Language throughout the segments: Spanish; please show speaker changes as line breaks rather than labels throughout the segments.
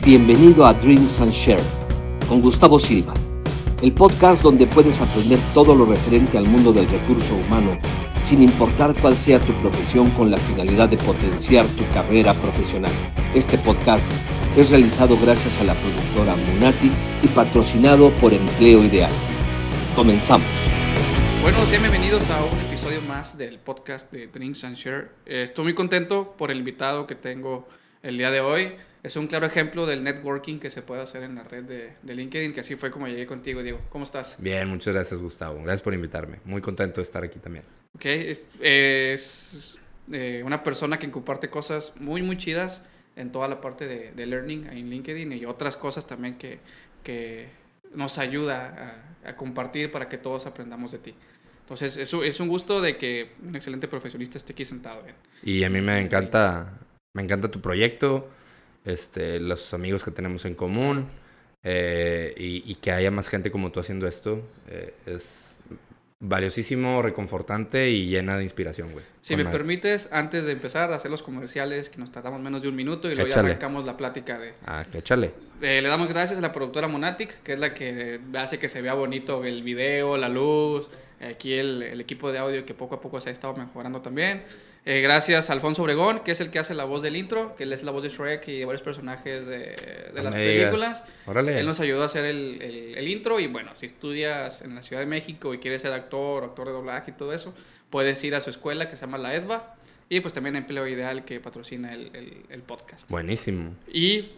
Bienvenido a Dreams and Share con Gustavo Silva, el podcast donde puedes aprender todo lo referente al mundo del recurso humano, sin importar cuál sea tu profesión, con la finalidad de potenciar tu carrera profesional. Este podcast es realizado gracias a la productora Monatic y patrocinado por Empleo Ideal. Comenzamos.
Bueno, sean bienvenidos a un episodio más del podcast de Drinks and Share. Estoy muy contento por el invitado que tengo el día de hoy. Es un claro ejemplo del networking que se puede hacer en la red de LinkedIn, que así fue como llegué contigo, Diego. ¿Cómo estás?
Bien, muchas gracias, Gustavo. Gracias por invitarme. Muy contento de estar aquí también.
Ok, es una persona que comparte cosas muy chidas en toda la parte de learning en LinkedIn y otras cosas también que nos ayuda a compartir para que todos aprendamos de ti. Entonces, es un gusto de que un excelente profesionista esté aquí sentado.
Y a mí me encanta tu proyecto, los amigos que tenemos en común, y que haya más gente como tú haciendo esto. Es valiosísimo, reconfortante y llena de inspiración, güey.
Si me permites, antes de empezar a hacer los comerciales, que nos tardamos menos de un minuto y luego ya arrancamos la plática de...
Que échale.
Le damos gracias a la productora Monatic, que es la que hace que se vea bonito el video, la luz, aquí el equipo de audio que poco a poco se ha estado mejorando también. Gracias a Alfonso Obregón, que es el que hace la voz del intro, que él es la voz de Shrek y de varios personajes de las películas.
Órale.
Él nos ayudó a hacer el intro y bueno, si estudias en la Ciudad de México y quieres ser actor de doblaje y todo eso, puedes ir a su escuela que se llama La EDVA y pues también Empleo Ideal que patrocina el podcast.
Buenísimo.
Y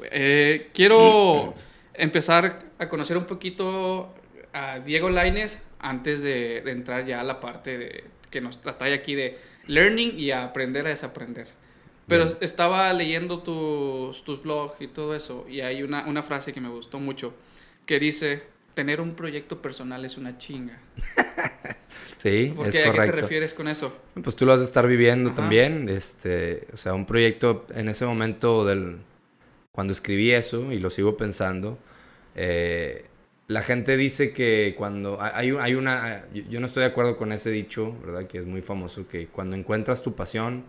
quiero empezar a conocer un poquito a Diego Lainez antes de entrar ya a la parte que nos trae aquí de learning y a aprender a desaprender. Pero estaba leyendo tus blogs y todo eso y hay una frase que me gustó mucho que dice: tener un proyecto personal es una chinga.
Sí, es correcto.
¿A qué te refieres con eso?
Pues tú lo has de estar viviendo. Ajá. También. O sea, un proyecto en ese momento cuando escribí eso, y lo sigo pensando, la gente dice que cuando yo no estoy de acuerdo con ese dicho, ¿verdad? Que es muy famoso, que cuando encuentras tu pasión,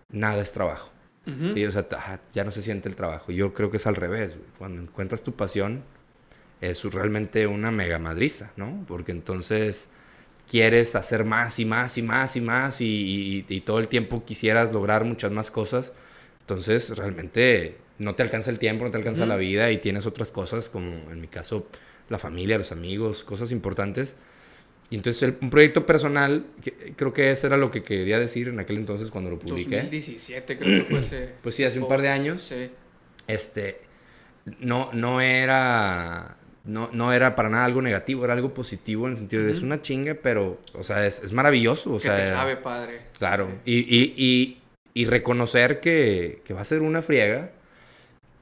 nada es trabajo. Uh-huh. Sí, o sea, ya no se siente el trabajo. Yo creo que es al revés, güey. Cuando encuentras tu pasión, es realmente una mega madriza, ¿no? Porque entonces quieres hacer más y más y más y más y todo el tiempo quisieras lograr muchas más cosas. Entonces, realmente no te alcanza el tiempo, no te alcanza la vida y tienes otras cosas, como en mi caso, la familia, los amigos, cosas importantes. Y entonces un proyecto personal, creo que eso era lo que quería decir en aquel entonces cuando lo publiqué.
2017 creo que fue ese.
Pues sí, hace un par de años.
Sí.
No era para nada algo negativo, era algo positivo en el sentido de es una chinga, pero, o sea, es maravilloso. O sea,
te sabe padre.
Claro. Sí. Y reconocer que va a ser una friega,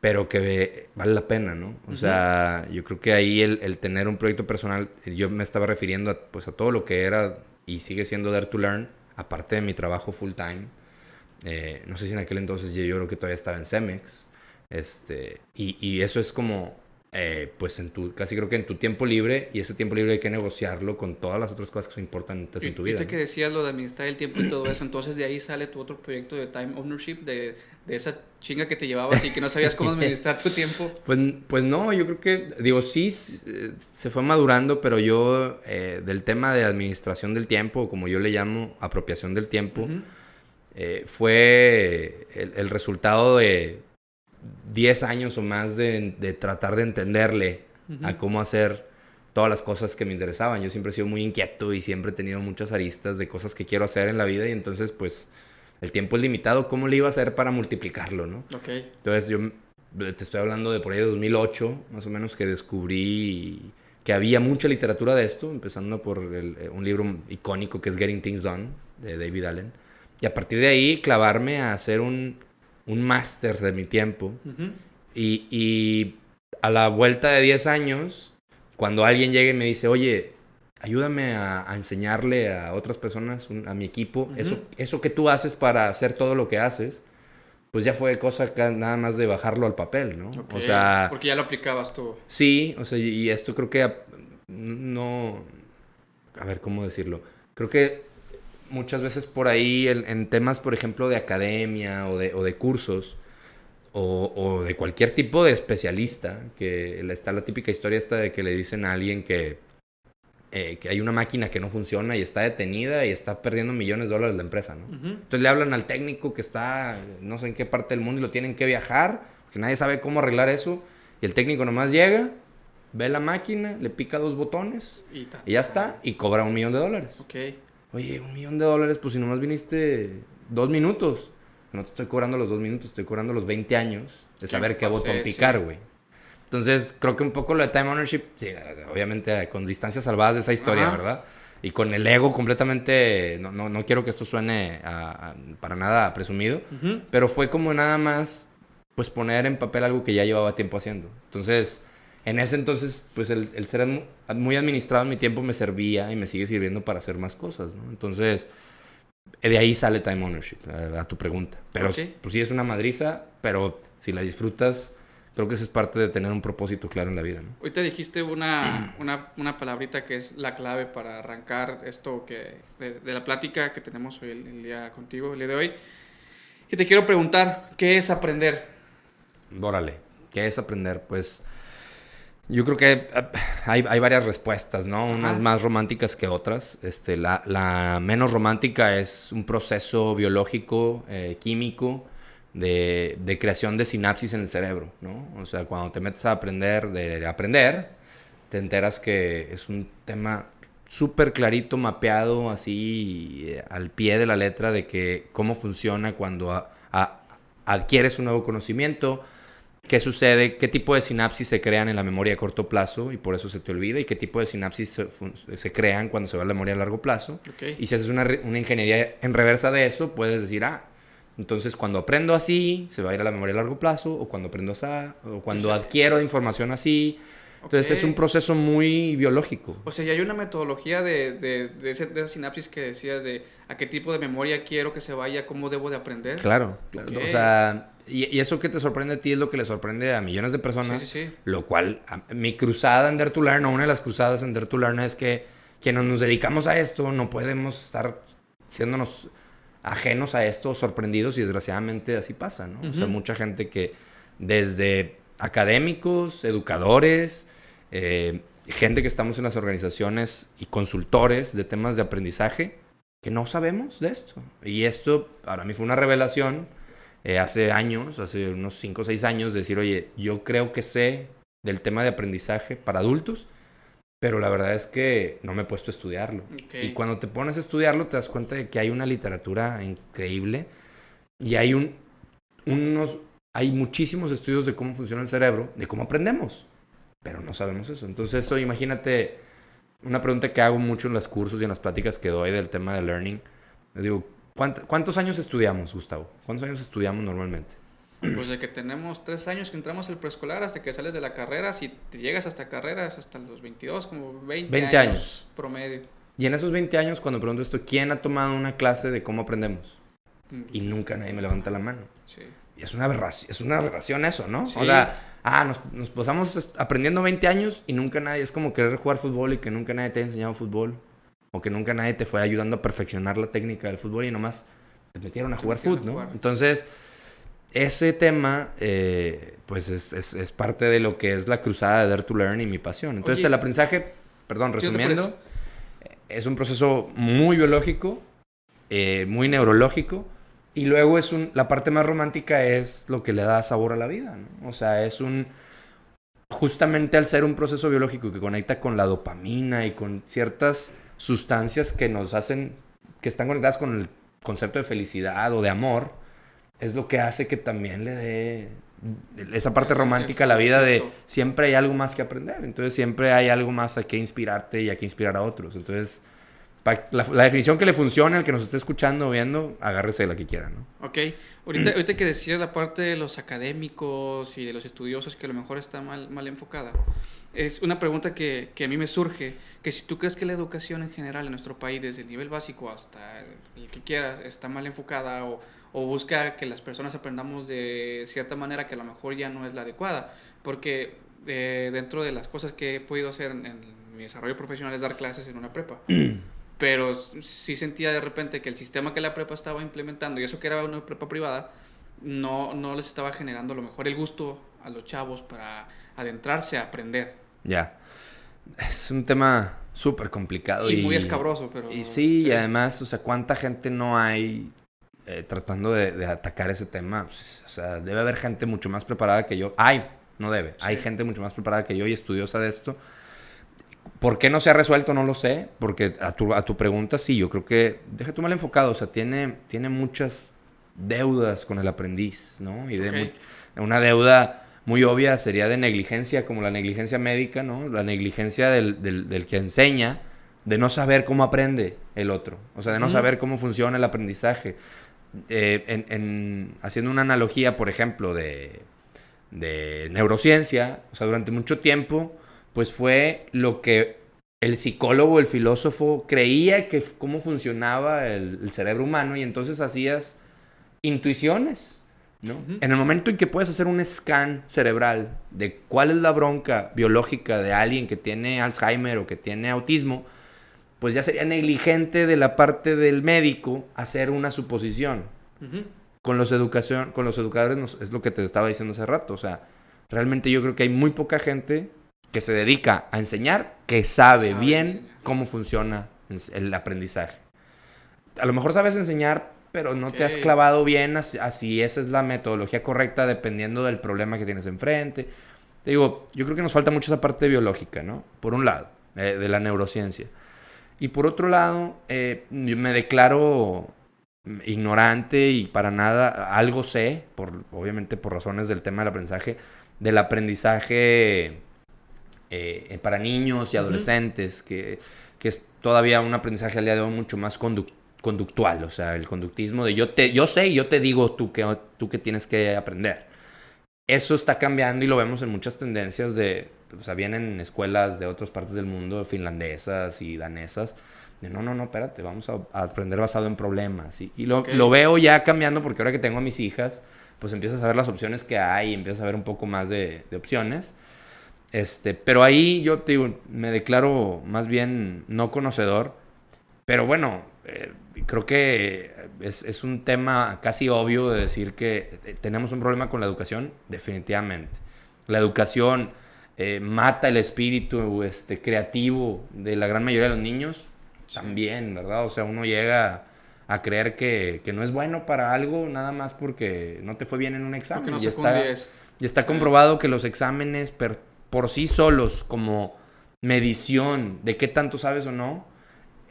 pero que vale la pena, ¿no? O sea, yo creo que ahí el tener un proyecto personal, yo me estaba refiriendo a todo lo que era y sigue siendo Dare to Learn, aparte de mi trabajo full time. No sé si en aquel entonces yo creo que todavía estaba en Cemex. Y eso es como, pues casi creo que en tu tiempo libre, y ese tiempo libre hay que negociarlo con todas las otras cosas que son importantes en tu vida.
Ahorita que decías lo de administrar el tiempo y todo eso, entonces de ahí sale tu otro proyecto de Time Ownership, de esa chinga que te llevabas y que no sabías cómo administrar tu tiempo.
Pues no, yo creo que, sí, se fue madurando, pero yo, del tema de administración del tiempo, como yo le llamo, apropiación del tiempo, fue el resultado de 10 años o más de tratar de entenderle a cómo hacer todas las cosas que me interesaban. Yo siempre he sido muy inquieto y siempre he tenido muchas aristas de cosas que quiero hacer en la vida, y entonces pues el tiempo es limitado. ¿Cómo le iba a hacer para multiplicarlo, no?
Okay.
Entonces yo te estoy hablando de por ahí de 2008, más o menos, que descubrí que había mucha literatura de esto, empezando por un libro icónico que es Getting Things Done, de David Allen. Y a partir de ahí clavarme a hacer un máster de mi tiempo. Y a la vuelta de 10 años, cuando alguien llega y me dice, oye, ayúdame a enseñarle a otras personas, a mi equipo, eso que tú haces para hacer todo lo que haces, pues ya fue cosa nada más de bajarlo al papel, ¿no?
Okay.
O sea,
porque ya lo aplicabas tú.
Sí, o sea, y esto creo que no... A ver, ¿cómo decirlo? Creo que muchas veces por ahí en temas, por ejemplo, de academia o de cursos, o de cualquier tipo de especialista, que está la típica historia esta de que le dicen a alguien que hay una máquina que no funciona y está detenida y está perdiendo millones de dólares la empresa, ¿no?
Ujú.
Entonces le hablan al técnico que está no sé en qué parte del mundo y lo tienen que viajar, porque nadie sabe cómo arreglar eso, y el técnico nomás llega, ve la máquina, le pica 2 botones y ya está, y cobra $1 millón.
Ok.
Oye, $1 millón, pues si nomás viniste 2 minutos. No te estoy cobrando los 2 minutos, estoy cobrando los 20 años de saber qué botón picar, güey. Entonces, creo que un poco lo de time ownership, sí, obviamente con distancias salvadas de esa historia,
Ajá.
¿verdad? Y con el ego completamente, no quiero que esto suene para nada presumido,
Ujú.
pero fue como nada más, pues poner en papel algo que ya llevaba tiempo haciendo. Entonces, en ese entonces, pues el ser muy administrado en mi tiempo me servía y me sigue sirviendo para hacer más cosas, ¿no? Entonces, de ahí sale time ownership, a tu pregunta. Pero
Ok.
pues sí es una madriza, pero si la disfrutas, creo que eso es parte de tener un propósito claro en la vida, ¿no?
Ahorita dijiste una palabrita que es la clave para arrancar esto de la plática que tenemos hoy el día contigo, el día de hoy. Y te quiero preguntar, ¿qué es aprender?
Órale, ¿qué es aprender? Pues yo creo que hay varias respuestas, ¿no? Unas
Ajá.
más románticas que otras. La menos romántica es un proceso biológico, químico, de creación de sinapsis en el cerebro, ¿no? O sea, cuando te metes a aprender de aprender, te enteras que es un tema súper clarito, mapeado, así al pie de la letra de que cómo funciona cuando adquieres un nuevo conocimiento. ¿Qué sucede? ¿Qué tipo de sinapsis se crean en la memoria a corto plazo y por eso se te olvida? ¿Y qué tipo de sinapsis se crean cuando se va a la memoria a largo plazo?
Ok.
Y si haces una ingeniería en reversa de eso, puedes decir, entonces cuando aprendo así, se va a ir a la memoria a largo plazo, o cuando aprendo así, o cuando adquiero información así. Entonces es un
Ok.
proceso muy biológico.
O sea, ya hay una metodología de esa sinapsis que decías de a qué tipo de memoria quiero que se vaya, cómo debo de aprender.
Claro.
Ok.
O sea, y eso que te sorprende a ti es lo que le sorprende a millones de personas.
Sí, sí, sí.
Lo cual, mi cruzada en Dare to Learn, o una de las cruzadas en Dare to Learn, es que quienes nos dedicamos a esto no podemos estar siéndonos ajenos a esto, sorprendidos, y desgraciadamente así pasa, ¿no? O sea,
Ujú.
mucha gente que desde académicos, educadores, gente que estamos en las organizaciones y consultores de temas de aprendizaje, que no sabemos de esto. Y esto para mí fue una revelación hace años, hace unos 5 o 6 años, de decir, oye, yo creo que sé del tema de aprendizaje para adultos, pero la verdad es que no me he puesto a estudiarlo.
Ok.
Y cuando te pones a estudiarlo, te das cuenta de que hay una literatura increíble y hay muchísimos estudios de cómo funciona el cerebro, de cómo aprendemos, pero no sabemos eso. Entonces, eso, imagínate, una pregunta que hago mucho en los cursos y en las pláticas que doy del tema de learning. Les digo, ¿cuántos años estudiamos, Gustavo? ¿Cuántos años estudiamos normalmente?
Pues de que tenemos 3 años que entramos al preescolar hasta que sales de la carrera, si te llegas hasta carreras, hasta los 22, como
20 años.
promedio.
Y en esos 20 años, cuando pregunto esto, ¿quién ha tomado una clase de cómo aprendemos? Y
Mm,
nunca nadie me levanta la mano.
sí.
Y es una aberración eso, ¿no?
Sí.
O sea, nos pasamos aprendiendo 20 años y nunca nadie, es como querer jugar fútbol y que nunca nadie te haya enseñado fútbol. O que nunca nadie te fue ayudando a perfeccionar la técnica del fútbol y nomás te metieron a jugar fútbol, ¿no?
jugar.
Entonces, ese tema, pues es parte de lo que es la cruzada de Dare to Learn y mi pasión. Entonces,
Oye,
el aprendizaje, perdón,
¿qué te
resumiendo, es un proceso muy biológico, muy neurológico, y luego la parte más romántica es lo que le da sabor a la vida, ¿no? O sea, justamente al ser un proceso biológico que conecta con la dopamina y con ciertas sustancias que que están conectadas con el concepto de felicidad o de amor, es lo que hace que también le dé esa parte romántica a la vida de
saborcito.
siempre hay algo más que aprender. Entonces siempre hay algo más a que inspirarte y a que inspirar a otros. Entonces, la definición que le funcione al que nos esté escuchando o viendo, agárrese la que quiera, ¿no?
Ok, ahorita que decías la parte de los académicos y de los estudiosos que a lo mejor está mal enfocada, es una pregunta que a mí me surge, que si tú crees que la educación en general en nuestro país, desde el nivel básico hasta el que quieras, está mal enfocada o busca que las personas aprendamos de cierta manera que a lo mejor ya no es la adecuada, porque dentro de las cosas que he podido hacer en mi desarrollo profesional es dar clases en una prepa. Pero sí sentía de repente que el sistema que la prepa estaba implementando, y eso que era una prepa privada, no les estaba generando a lo mejor el gusto a los chavos para adentrarse a aprender.
Ya. Es un tema súper complicado.
Y muy escabroso, pero...
Y sí, y además, o sea, ¿cuánta gente no hay tratando de atacar ese tema? Pues, o sea, debe haber gente mucho más preparada que yo. No debe. Sí. Hay gente mucho más preparada que yo y estudiosa de esto. ¿Por qué no se ha resuelto? No lo sé. Porque a tu pregunta, sí, yo creo que... Deja tú mal enfocado. O sea, tiene muchas deudas con el aprendiz, ¿no? Y una deuda muy obvia sería de negligencia, como la negligencia médica, ¿no? La negligencia del que enseña, de no saber cómo aprende el otro. O sea, de no saber cómo funciona el aprendizaje. Haciendo una analogía, por ejemplo, de neurociencia, o sea, durante mucho tiempo, pues fue lo que el psicólogo, el filósofo, creía que cómo funcionaba el cerebro humano, y entonces hacías intuiciones, ¿no? En el momento en que puedes hacer un scan cerebral de cuál es la bronca biológica de alguien que tiene Alzheimer o que tiene autismo, pues ya sería negligente de la parte del médico hacer una suposición. Con los educadores es lo que te estaba diciendo hace rato. O sea, realmente yo creo que hay muy poca gente que se dedica a enseñar, que sabe bien enseñar cómo funciona el aprendizaje. A lo mejor sabes enseñar, pero no te has clavado bien así esa es la metodología correcta dependiendo del problema que tienes enfrente. Te digo, yo creo que nos falta mucho esa parte biológica, ¿no? Por un lado, de la neurociencia. Y por otro lado, yo me declaro ignorante y para nada, algo sé, obviamente por razones del tema del aprendizaje para niños y adolescentes, que es todavía un aprendizaje al día de hoy mucho más conductual, o sea, el conductismo de yo sé y yo te digo tú que tienes que aprender. Eso está cambiando y lo vemos en muchas tendencias o sea, vienen escuelas de otras partes del mundo, finlandesas y danesas, de no, espérate, vamos a aprender basado en problemas. Y lo veo ya cambiando porque ahora que tengo a mis hijas, pues empiezas a ver las opciones que hay y empiezas a ver un poco más de opciones. Pero ahí yo te digo, me declaro más bien no conocedor, pero bueno, creo que es un tema casi obvio de decir que tenemos un problema con la educación, definitivamente. La educación mata el espíritu creativo de la gran mayoría de los niños, también, ¿verdad? O sea, uno llega a creer que no es bueno para algo nada más porque no te fue bien en un examen.
No
y está comprobado que los exámenes por sí solos, como medición de qué tanto sabes o no,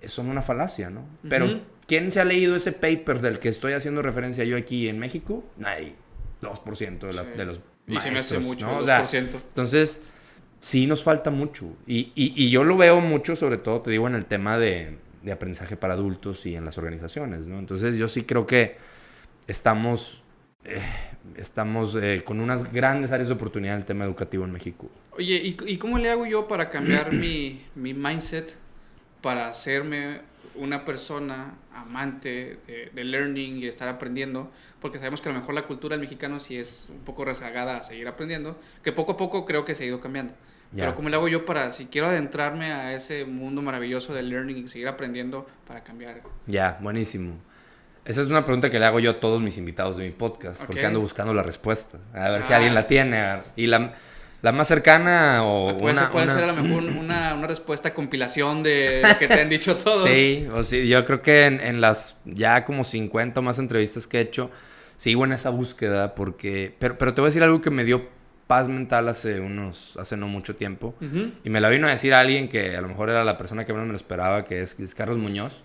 son una falacia, ¿no? Pero ¿quién se ha leído ese paper del que estoy haciendo referencia yo aquí en México? Nadie. 2% de los maestros,
y se me hace mucho,
¿no?
2%.
O sea, entonces, sí nos falta mucho. Y yo lo veo mucho, sobre todo, te digo, en el tema de aprendizaje para adultos y en las organizaciones, ¿no? Entonces, yo sí creo que estamos con unas grandes áreas de oportunidad en el tema educativo en México.
Oye, ¿y cómo le hago yo para cambiar mi mindset para hacerme una persona amante de learning y de estar aprendiendo? Porque sabemos que a lo mejor la cultura del mexicano sí es un poco rezagada a seguir aprendiendo, que poco a poco creo que se ha ido cambiando. Yeah. Pero ¿cómo le hago yo para, si quiero adentrarme a ese mundo maravilloso del learning y seguir aprendiendo, para cambiar?
Ya, buenísimo. Esa es una pregunta que le hago yo a todos mis invitados de mi podcast, porque ando buscando la respuesta. A ver si alguien la tiene. Y la más cercana o
puede ser a lo mejor una respuesta compilación de lo que te han dicho todos.
Sí, yo creo que en las ya como 50 o más entrevistas que he hecho, sigo en esa búsqueda porque... Pero te voy a decir algo que me dio paz mental hace no mucho tiempo. Y me la vino a decir alguien que a lo mejor era la persona que menos me lo esperaba, que es Carlos Muñoz.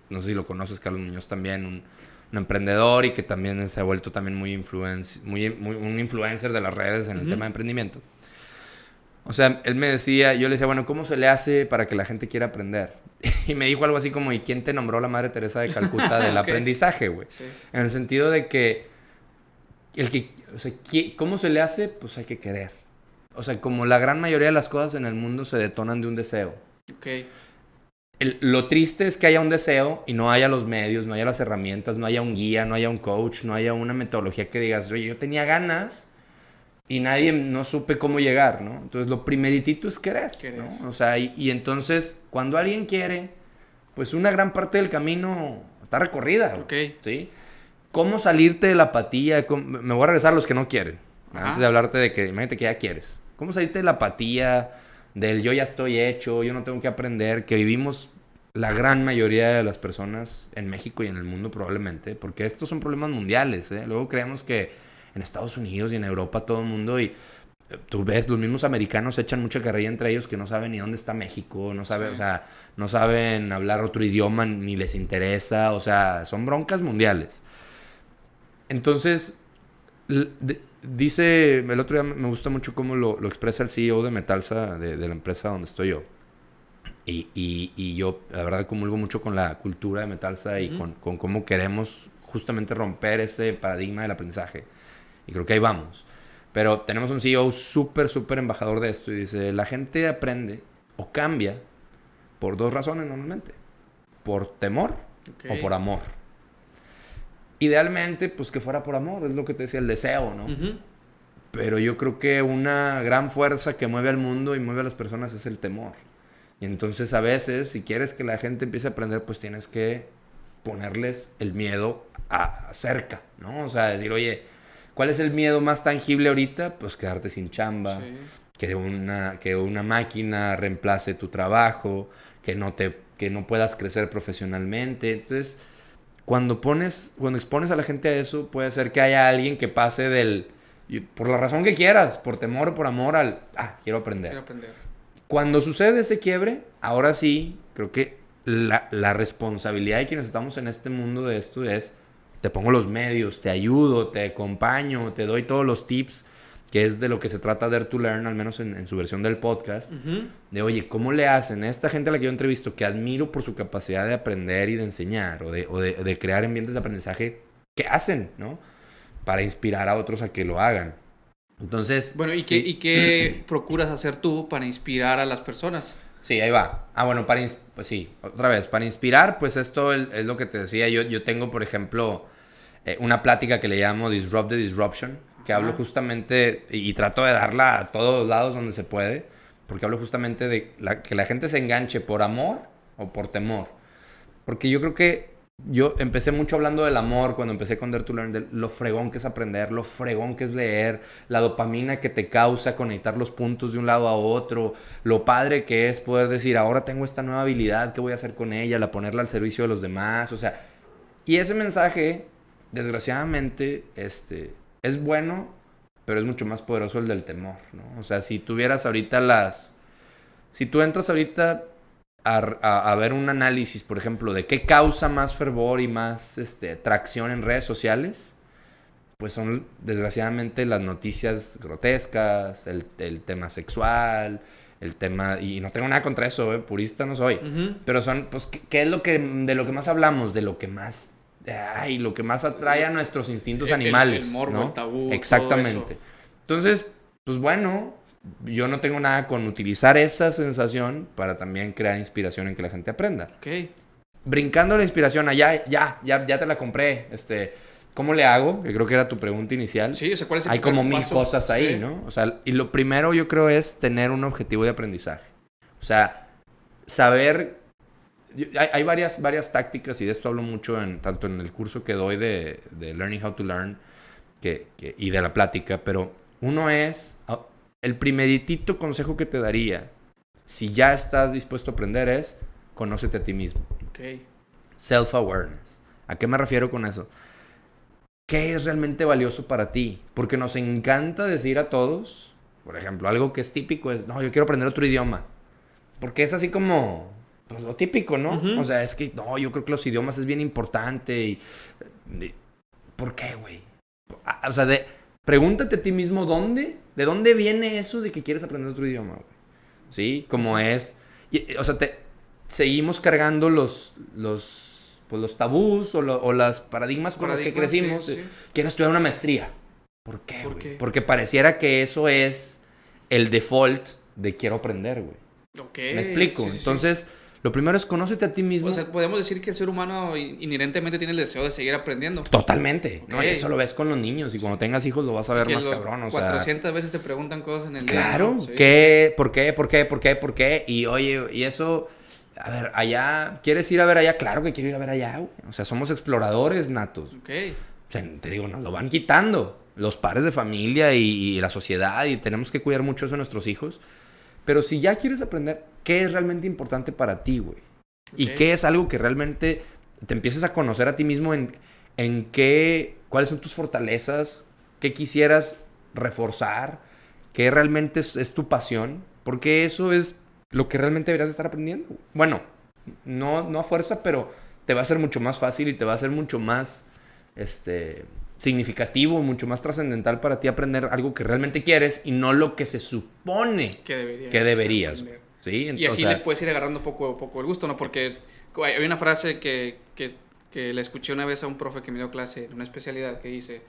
No sé si lo conoces, Carlos Muñoz también, un emprendedor y que también se ha vuelto también un influencer de las redes en el tema de emprendimiento. O sea, él me decía, yo le decía, bueno, ¿cómo se le hace para que la gente quiera aprender? Y me dijo algo así como, ¿y quién te nombró la Madre Teresa de Calcuta del aprendizaje, güey? Sí. En el sentido de que, ¿cómo se le hace? Pues hay que querer. O sea, como la gran mayoría de las cosas en el mundo se detonan de un deseo.
Okay.
Lo triste es que haya un deseo y no haya los medios, no haya las herramientas, no haya un guía, no haya un coach, no haya una metodología que digas, oye, yo tenía ganas y no supe cómo llegar, ¿no? Entonces, lo primeritito es querer. ¿No? O sea, y entonces, cuando alguien quiere, pues una gran parte del camino está recorrida.
Okay.
¿Sí? ¿cómo salirte de la apatía? Me voy a regresar a los que no quieren.
Ajá.
Antes de hablarte de que, imagínate que ya quieres. ¿Cómo salirte de la apatía, del yo ya estoy hecho, yo no tengo que aprender? Que vivimos la gran mayoría de las personas en México y en el mundo probablemente, porque estos son problemas mundiales, ¿eh? Luego creemos que en Estados Unidos y en Europa todo el mundo, y tú ves, los mismos americanos echan mucha carrilla entre ellos que no saben ni dónde está México, no saben, o sea, no saben hablar otro idioma ni les interesa, o sea, son broncas mundiales. Entonces, dice, el otro día me gusta mucho cómo lo expresa el CEO de Metalsa, de la empresa donde estoy yo. Y yo, la verdad, comulgo mucho con la cultura de Metalsa y con cómo queremos justamente romper ese paradigma del aprendizaje. Y creo que ahí vamos. Pero tenemos un CEO súper embajador de esto y dice, la gente aprende o cambia por 2 razones normalmente. Por temor o por amor. Idealmente, pues que fuera por amor, es lo que te decía, el deseo, ¿no? Pero yo creo que una gran fuerza que mueve al mundo y mueve a las personas es el temor. Y entonces a veces, si quieres que la gente empiece a aprender, pues tienes que ponerles el miedo cerca, ¿no? O sea, decir, oye, ¿cuál es el miedo más tangible ahorita? Pues quedarte sin chamba, que una máquina reemplace tu trabajo, que no puedas crecer profesionalmente. Entonces, cuando expones a la gente a eso, puede ser que haya alguien que pase por la razón que quieras, por temor o por amor quiero aprender. Cuando sucede ese quiebre, ahora sí, creo que la responsabilidad de quienes estamos en este mundo de esto es, te pongo los medios, te ayudo, te acompaño, te doy todos los tips, que es de lo que se trata Dare to Learn, al menos en su versión del podcast, de oye, ¿cómo le hacen? Esta gente a la que yo entrevisto, que admiro por su capacidad de aprender y de enseñar, o de crear ambientes de aprendizaje, ¿qué hacen, no? Para inspirar a otros a que lo hagan. Entonces...
Bueno, ¿y qué procuras hacer tú para inspirar a las personas?
Sí, ahí va. Bueno, pues sí, otra vez, para inspirar, pues esto es lo que te decía. Yo tengo, por ejemplo, una plática que le llamo Disrupt the Disruption, que hablo justamente, y trato de darla a todos lados donde se puede, porque hablo justamente de que la gente se enganche por amor o por temor. Porque yo creo que yo empecé mucho hablando del amor cuando empecé con Dare to Learn, de lo fregón que es aprender, lo fregón que es leer, la dopamina que te causa conectar los puntos de un lado a otro, lo padre que es poder decir, ahora tengo esta nueva habilidad, ¿qué voy a hacer con ella? La ponerla al servicio de los demás, o sea, y ese mensaje, desgraciadamente, es bueno, pero es mucho más poderoso el del temor, ¿no? O sea, si tú entras ahorita a ver un análisis, por ejemplo, de qué causa más fervor y más tracción en redes sociales, pues son desgraciadamente las noticias grotescas, el tema sexual, el tema, y no tengo nada contra eso, purista no soy, pero son, pues, ¿qué es de lo que más hablamos? De lo que más, lo que más atrae a nuestros instintos animales,
el morbo,
¿no?
el tabú,
exactamente. Entonces, pues bueno, yo no tengo nada con utilizar esa sensación para también crear inspiración en que la gente aprenda.
Ok.
Brincando la inspiración, ya te la compré. ¿Cómo le hago? Que creo que era tu pregunta inicial.
Sí, o sea, ¿cuál es el
Hay como
primer
1000
paso?
cosas ahí,
Sí.
¿no? O sea, y lo primero yo creo es tener un objetivo de aprendizaje. O sea, saber... Hay varias tácticas y de esto hablo mucho tanto en el curso que doy de Learning How to Learn y de la plática, pero uno es... El primeritito consejo que te daría, si ya estás dispuesto a aprender, es conócete a ti mismo.
Ok.
Self-awareness. ¿A qué me refiero con eso? ¿Qué es realmente valioso para ti? Porque nos encanta decir a todos, por ejemplo, algo que es típico es, no, yo quiero aprender otro idioma. Porque es así como, pues lo típico, ¿no? O sea, es que, no, yo creo que los idiomas es bien importante. ¿Por qué, güey? O sea, pregúntate a ti mismo ¿de dónde viene eso de que quieres aprender otro idioma, güey? ¿Sí? Como es... o sea, seguimos cargando los tabús o las paradigmas con los que crecimos.
Sí.
Quiero estudiar una maestría. ¿Por qué,
¿Por
güey?
qué?
Porque pareciera que eso es el default de quiero aprender, güey.
Ok.
¿Me explico?
Sí.
Entonces, lo primero es conócete a ti mismo.
O sea, podemos decir que el ser humano inherentemente tiene el deseo de seguir aprendiendo.
Totalmente.
Ok.
No, y eso lo ves con los niños. Y cuando tengas hijos lo vas a ver más cabrón. O
400 veces te preguntan cosas en el día.
Claro.
¿No? Sí.
¿Qué? ¿Por qué? Y oye, y eso... A ver, allá... ¿Quieres ir a ver allá? Claro que quiero ir a ver allá, güey. O sea, somos exploradores natos.
Ok.
O te digo, nos lo van quitando los padres de familia y la sociedad, y tenemos que cuidar mucho eso de nuestros hijos. Pero si ya quieres aprender qué es realmente importante para ti, güey, y qué es algo que realmente te empieces a conocer a ti mismo en qué, cuáles son tus fortalezas, qué quisieras reforzar, qué realmente es tu pasión, porque eso es lo que realmente deberías estar aprendiendo. Bueno, no a fuerza, pero te va a ser mucho más fácil y te va a ser mucho más significativo, mucho más trascendental para ti aprender algo que realmente quieres y no lo que se supone que deberías. ¿Sí?
Y así le puedes ir agarrando poco a poco el gusto, ¿no? Porque hay una frase que le escuché una vez a un profe que me dio clase en una especialidad que dice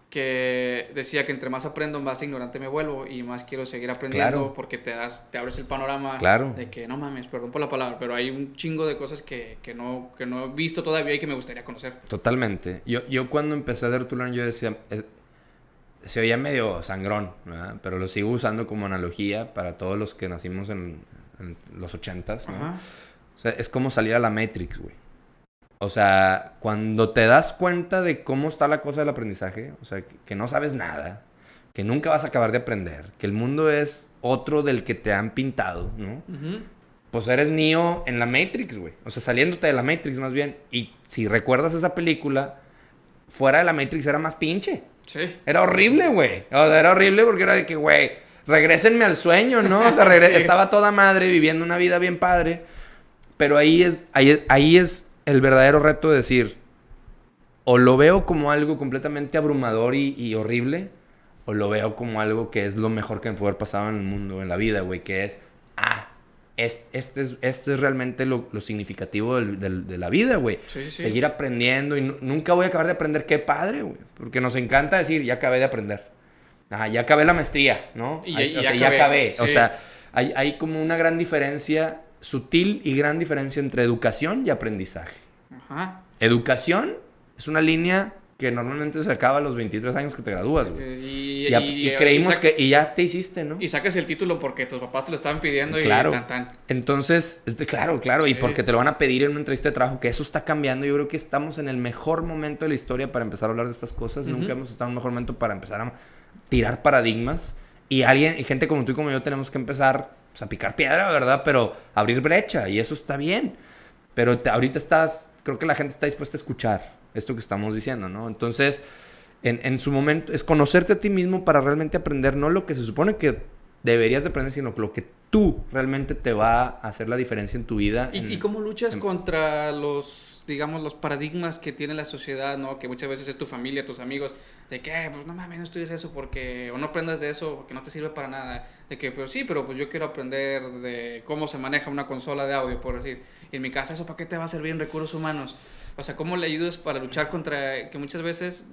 que decía que entre más aprendo, más ignorante me vuelvo y más quiero seguir aprendiendo, porque te abres el panorama de que no mames, perdón por la palabra, pero hay un chingo de cosas que no he visto todavía y que me gustaría conocer.
Totalmente. Yo cuando empecé a Dare to Learn, yo decía, se oía medio sangrón, ¿verdad? Pero lo sigo usando como analogía para todos los que nacimos en los 80s, ¿no? O sea, es como salir a la Matrix, güey. O sea, cuando te das cuenta de cómo está la cosa del aprendizaje, o sea, que no sabes nada, que nunca vas a acabar de aprender, que el mundo es otro del que te han pintado, ¿no? Pues eres Neo en la Matrix, güey. O sea, saliéndote de la Matrix más bien. Y si recuerdas esa película, fuera de la Matrix era más pinche.
Sí.
Era horrible, güey. O sea, era horrible porque era de que, güey, regrésenme al sueño, ¿no? O sea, sí. Estaba toda madre viviendo una vida bien padre. Pero ahí es el verdadero reto de decir, o lo veo como algo completamente abrumador y horrible, o lo veo como algo que es lo mejor que me puede haber pasado en el mundo, en la vida, güey, que es, este es realmente lo significativo de la vida, güey.
Sí.
Seguir aprendiendo y nunca voy a acabar de aprender, qué padre, güey, porque nos encanta decir, ya acabé de aprender. Ya acabé la maestría, ¿no? Ya acabé. Sí. O sea, hay como una gran diferencia, sutil y gran diferencia entre educación y aprendizaje.
Ajá.
Educación es una línea que normalmente se acaba a los 23 años que te gradúas, güey. Y creímos que ya te hiciste, ¿no?
Y sacas el título porque tus papás te lo estaban pidiendo,
claro.
Y tan.
Entonces, claro.
Sí.
Y porque te lo van a pedir en una entrevista de trabajo, que eso está cambiando. Yo creo que estamos en el mejor momento de la historia para empezar a hablar de estas cosas. Nunca hemos estado en un mejor momento para empezar a tirar paradigmas. Y gente como tú y como yo tenemos que empezar, pues, a picar piedra, ¿verdad? Pero abrir brecha, y eso está bien. Pero ahorita creo que la gente está dispuesta a escuchar esto que estamos diciendo, ¿no? Entonces, en su momento, es conocerte a ti mismo para realmente aprender, no lo que se supone que deberías de aprender, sino lo que tú realmente te va a hacer la diferencia en tu vida.
¿Y cómo luchas contra los paradigmas que tiene la sociedad, ¿no? Que muchas veces es tu familia, tus amigos, de que, pues no mames, no estudies eso o no aprendas de eso porque no te sirve para nada. De que, pues sí, pero pues yo quiero aprender de cómo se maneja una consola de audio, por decir. Y en mi casa, ¿eso para qué te va a servir en recursos humanos? O sea, ¿cómo le ayudas para luchar contra que muchas veces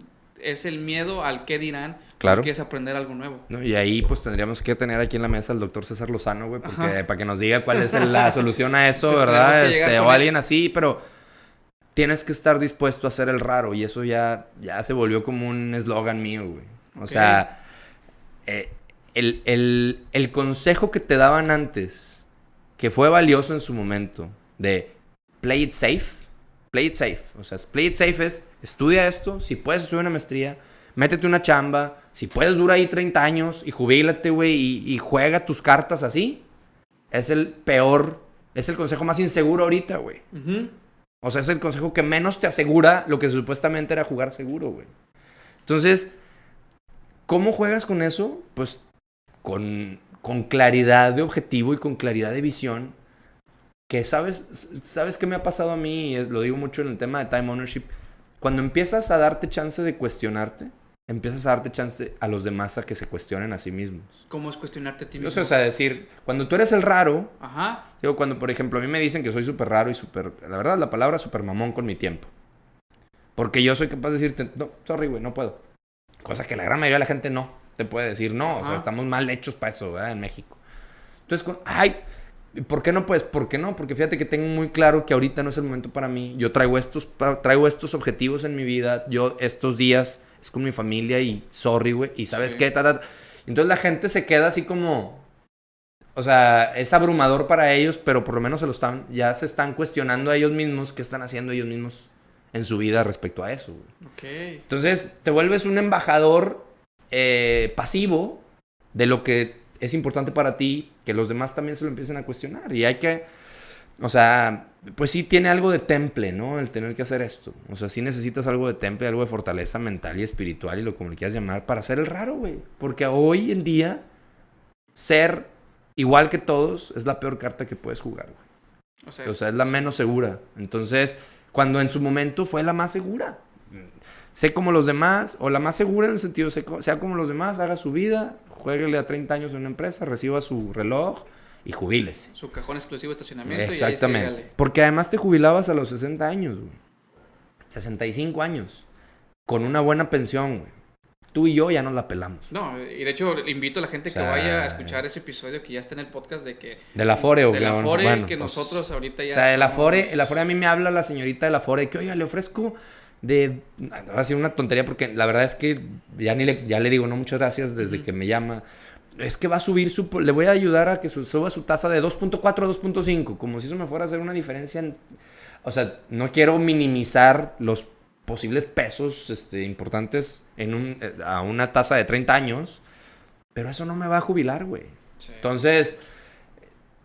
es el miedo al qué dirán?
Claro.
Que es aprender algo nuevo.
No, y ahí pues tendríamos que tener aquí en la mesa al doctor César Lozano, güey, porque para que nos diga cuál es la solución a eso, ¿verdad? O alguien así, pero tienes que estar dispuesto a hacer el raro, y eso ya se volvió como un eslogan mío, güey. O sea, el consejo que te daban antes, que fue valioso en su momento, de play it safe. O sea, play it safe es, estudia esto, si puedes estudiar una maestría, métete una chamba, si puedes dura ahí 30 años y jubílate, güey, y juega tus cartas así. Es el consejo más inseguro ahorita, güey. O sea, es el consejo que menos te asegura lo que supuestamente era jugar seguro, güey. Entonces, ¿cómo juegas con eso? Pues con claridad de objetivo y con claridad de visión. Que ¿sabes qué me ha pasado a mí? Lo digo mucho en el tema de time ownership. Cuando empiezas a darte chance de cuestionarte, empiezas a darte chance a los demás a que se cuestionen a sí mismos.
¿Cómo es cuestionarte a ti mismo?
O sea, decir, cuando tú eres el raro,
ajá,
digo, cuando, por ejemplo, a mí me dicen que soy súper raro y súper, la verdad, la palabra súper mamón con mi tiempo. Porque yo soy capaz de decirte, no, sorry, güey, no puedo. Cosa que la gran mayoría de la gente no te puede decir, no. Ajá. O sea, estamos mal hechos para eso, ¿verdad? En México. Entonces, ¿por qué no puedes? ¿Por qué no? Porque fíjate que tengo muy claro que ahorita no es el momento para mí. Yo traigo estos objetivos en mi vida. Yo estos días es con mi familia y sorry, güey. Y ¿sabes qué? Entonces la gente se queda así como... O sea, es abrumador para ellos, pero por lo menos ya se están cuestionando a ellos mismos qué están haciendo ellos mismos en su vida respecto a eso, güey.
Ok.
Entonces, te vuelves un embajador pasivo de lo que es importante para ti, que los demás también se lo empiecen a cuestionar. Y hay que, o sea, pues sí tiene algo de temple, ¿no? El tener que hacer esto. O sea, sí necesitas algo de temple, algo de fortaleza mental y espiritual y lo como le quieras llamar para ser el raro, güey. Porque hoy en día, ser igual que todos es la peor carta que puedes jugar, güey. O sea, es la menos segura. Entonces, cuando en su momento fue la más segura. Sé como los demás, o la más segura en el sentido, sea como los demás, haga su vida, jueguele a 30 años en una empresa, reciba su reloj y jubílese.
Su cajón exclusivo de estacionamiento.
Exactamente.
Y ahí sí,
porque además te jubilabas a los 60 años, güey. 65 años. Con una buena pensión, güey. Tú y yo ya nos la pelamos.
No, y de hecho invito a la gente que vaya a escuchar ese episodio que ya está en el podcast
de la Afore,
de la Afore, que nosotros ahorita ya...
O sea, el Afore a mí me habla la señorita de la Afore que, oiga, le ofrezco va a ser una tontería porque la verdad es que ya le digo, no, muchas gracias desde que me llama. Es que va a subir le voy a ayudar a que suba su tasa de 2.4 a 2.5, como si eso me fuera a hacer una diferencia o sea, no quiero minimizar los posibles pesos importantes a una tasa de 30 años, pero eso no me va a jubilar, güey. Sí. Entonces,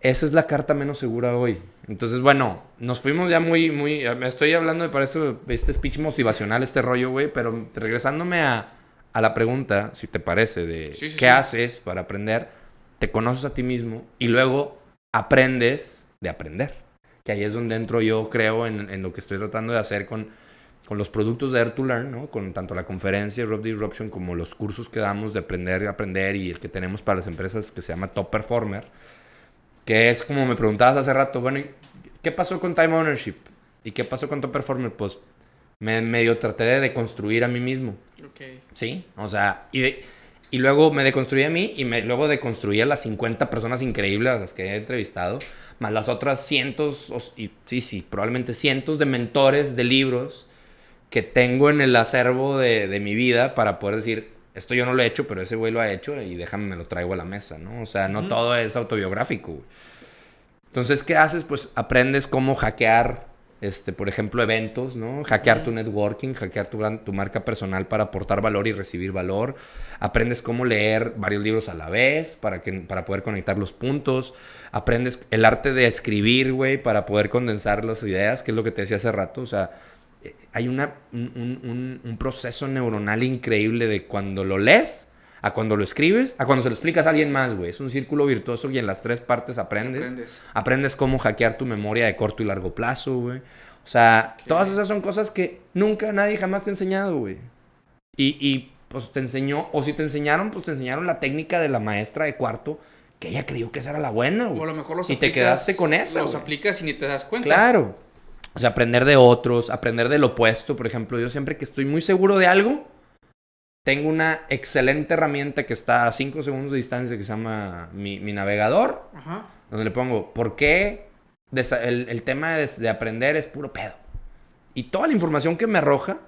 esa es la carta menos segura hoy. Entonces, bueno, nos fuimos ya muy... Me estoy hablando, me parece, este speech motivacional, este rollo, güey, pero regresándome a la pregunta, si te parece, de qué haces para aprender, te conoces a ti mismo y luego aprendes de aprender. Que ahí es donde entro yo, creo, en lo que estoy tratando de hacer con los productos de Dare to Learn, ¿no? Con tanto la conferencia Rob Disruption como los cursos que damos de aprender y el que tenemos para las empresas que se llama Top Performer, que es como me preguntabas hace rato, bueno, ¿qué pasó con Time Ownership? ¿Y qué pasó con Top Performer? Pues me medio traté de deconstruir a mí mismo.
Okay.
¿Sí? O sea, y luego me deconstruí a mí y luego deconstruí a las 50 personas increíbles a las que he entrevistado, más las otras cientos, probablemente cientos de mentores de libros que tengo en el acervo de mi vida para poder decir, esto yo no lo he hecho, pero ese güey lo ha hecho y déjame, me lo traigo a la mesa, ¿no? O sea, no todo es autobiográfico, güey. Entonces, ¿qué haces? Pues aprendes cómo hackear, por ejemplo, eventos, ¿no? Hackear tu networking, hackear tu marca personal para aportar valor y recibir valor. Aprendes cómo leer varios libros a la vez para poder conectar los puntos. Aprendes el arte de escribir, güey, para poder condensar las ideas, que es lo que te decía hace rato. O sea, hay un proceso neuronal increíble de cuando lo lees, a cuando lo escribes, a cuando se lo explicas a alguien más, güey. Es un círculo virtuoso y en las tres partes aprendes. Aprendes cómo hackear tu memoria de corto y largo plazo, güey. O sea, todas esas son cosas que nunca nadie jamás te ha enseñado, güey. Y pues te enseñó, o si te enseñaron, pues te enseñaron la técnica de la maestra de cuarto, que ella creyó que esa era la buena, güey.
O a lo mejor
y te quedaste con esa,
Los aplicas y ni te das cuenta.
Claro. O sea, aprender de otros, aprender del opuesto. Por ejemplo, yo siempre que estoy muy seguro de algo, tengo una excelente herramienta que está a 5 segundos de distancia que se llama mi navegador. Ajá. Donde le pongo, ¿por qué el tema de aprender es puro pedo? Y toda la información que me arroja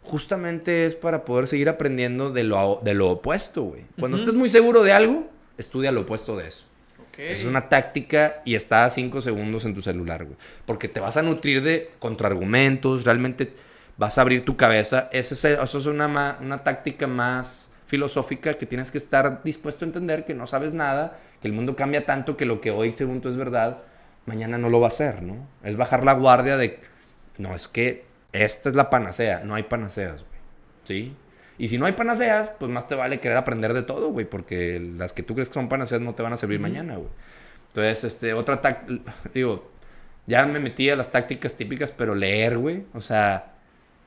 justamente es para poder seguir aprendiendo de lo opuesto, güey. Cuando estés muy seguro de algo, estudia lo opuesto de eso. Okay. Es una táctica y está a 5 segundos en tu celular, güey. Porque te vas a nutrir de contraargumentos, realmente vas a abrir tu cabeza. Eso es una táctica más filosófica que tienes que estar dispuesto a entender que no sabes nada, que el mundo cambia tanto que lo que hoy según tú es verdad, mañana no lo va a ser, ¿no? Es bajar la guardia de, no, es que esta es la panacea. No hay panaceas, güey. ¿Sí? Y si no hay panaceas, pues más te vale querer aprender de todo, güey, porque las que tú crees que son panaceas no te van a servir mañana, güey. Entonces, otra digo, ya me metí a las tácticas típicas, pero leer, güey, o sea,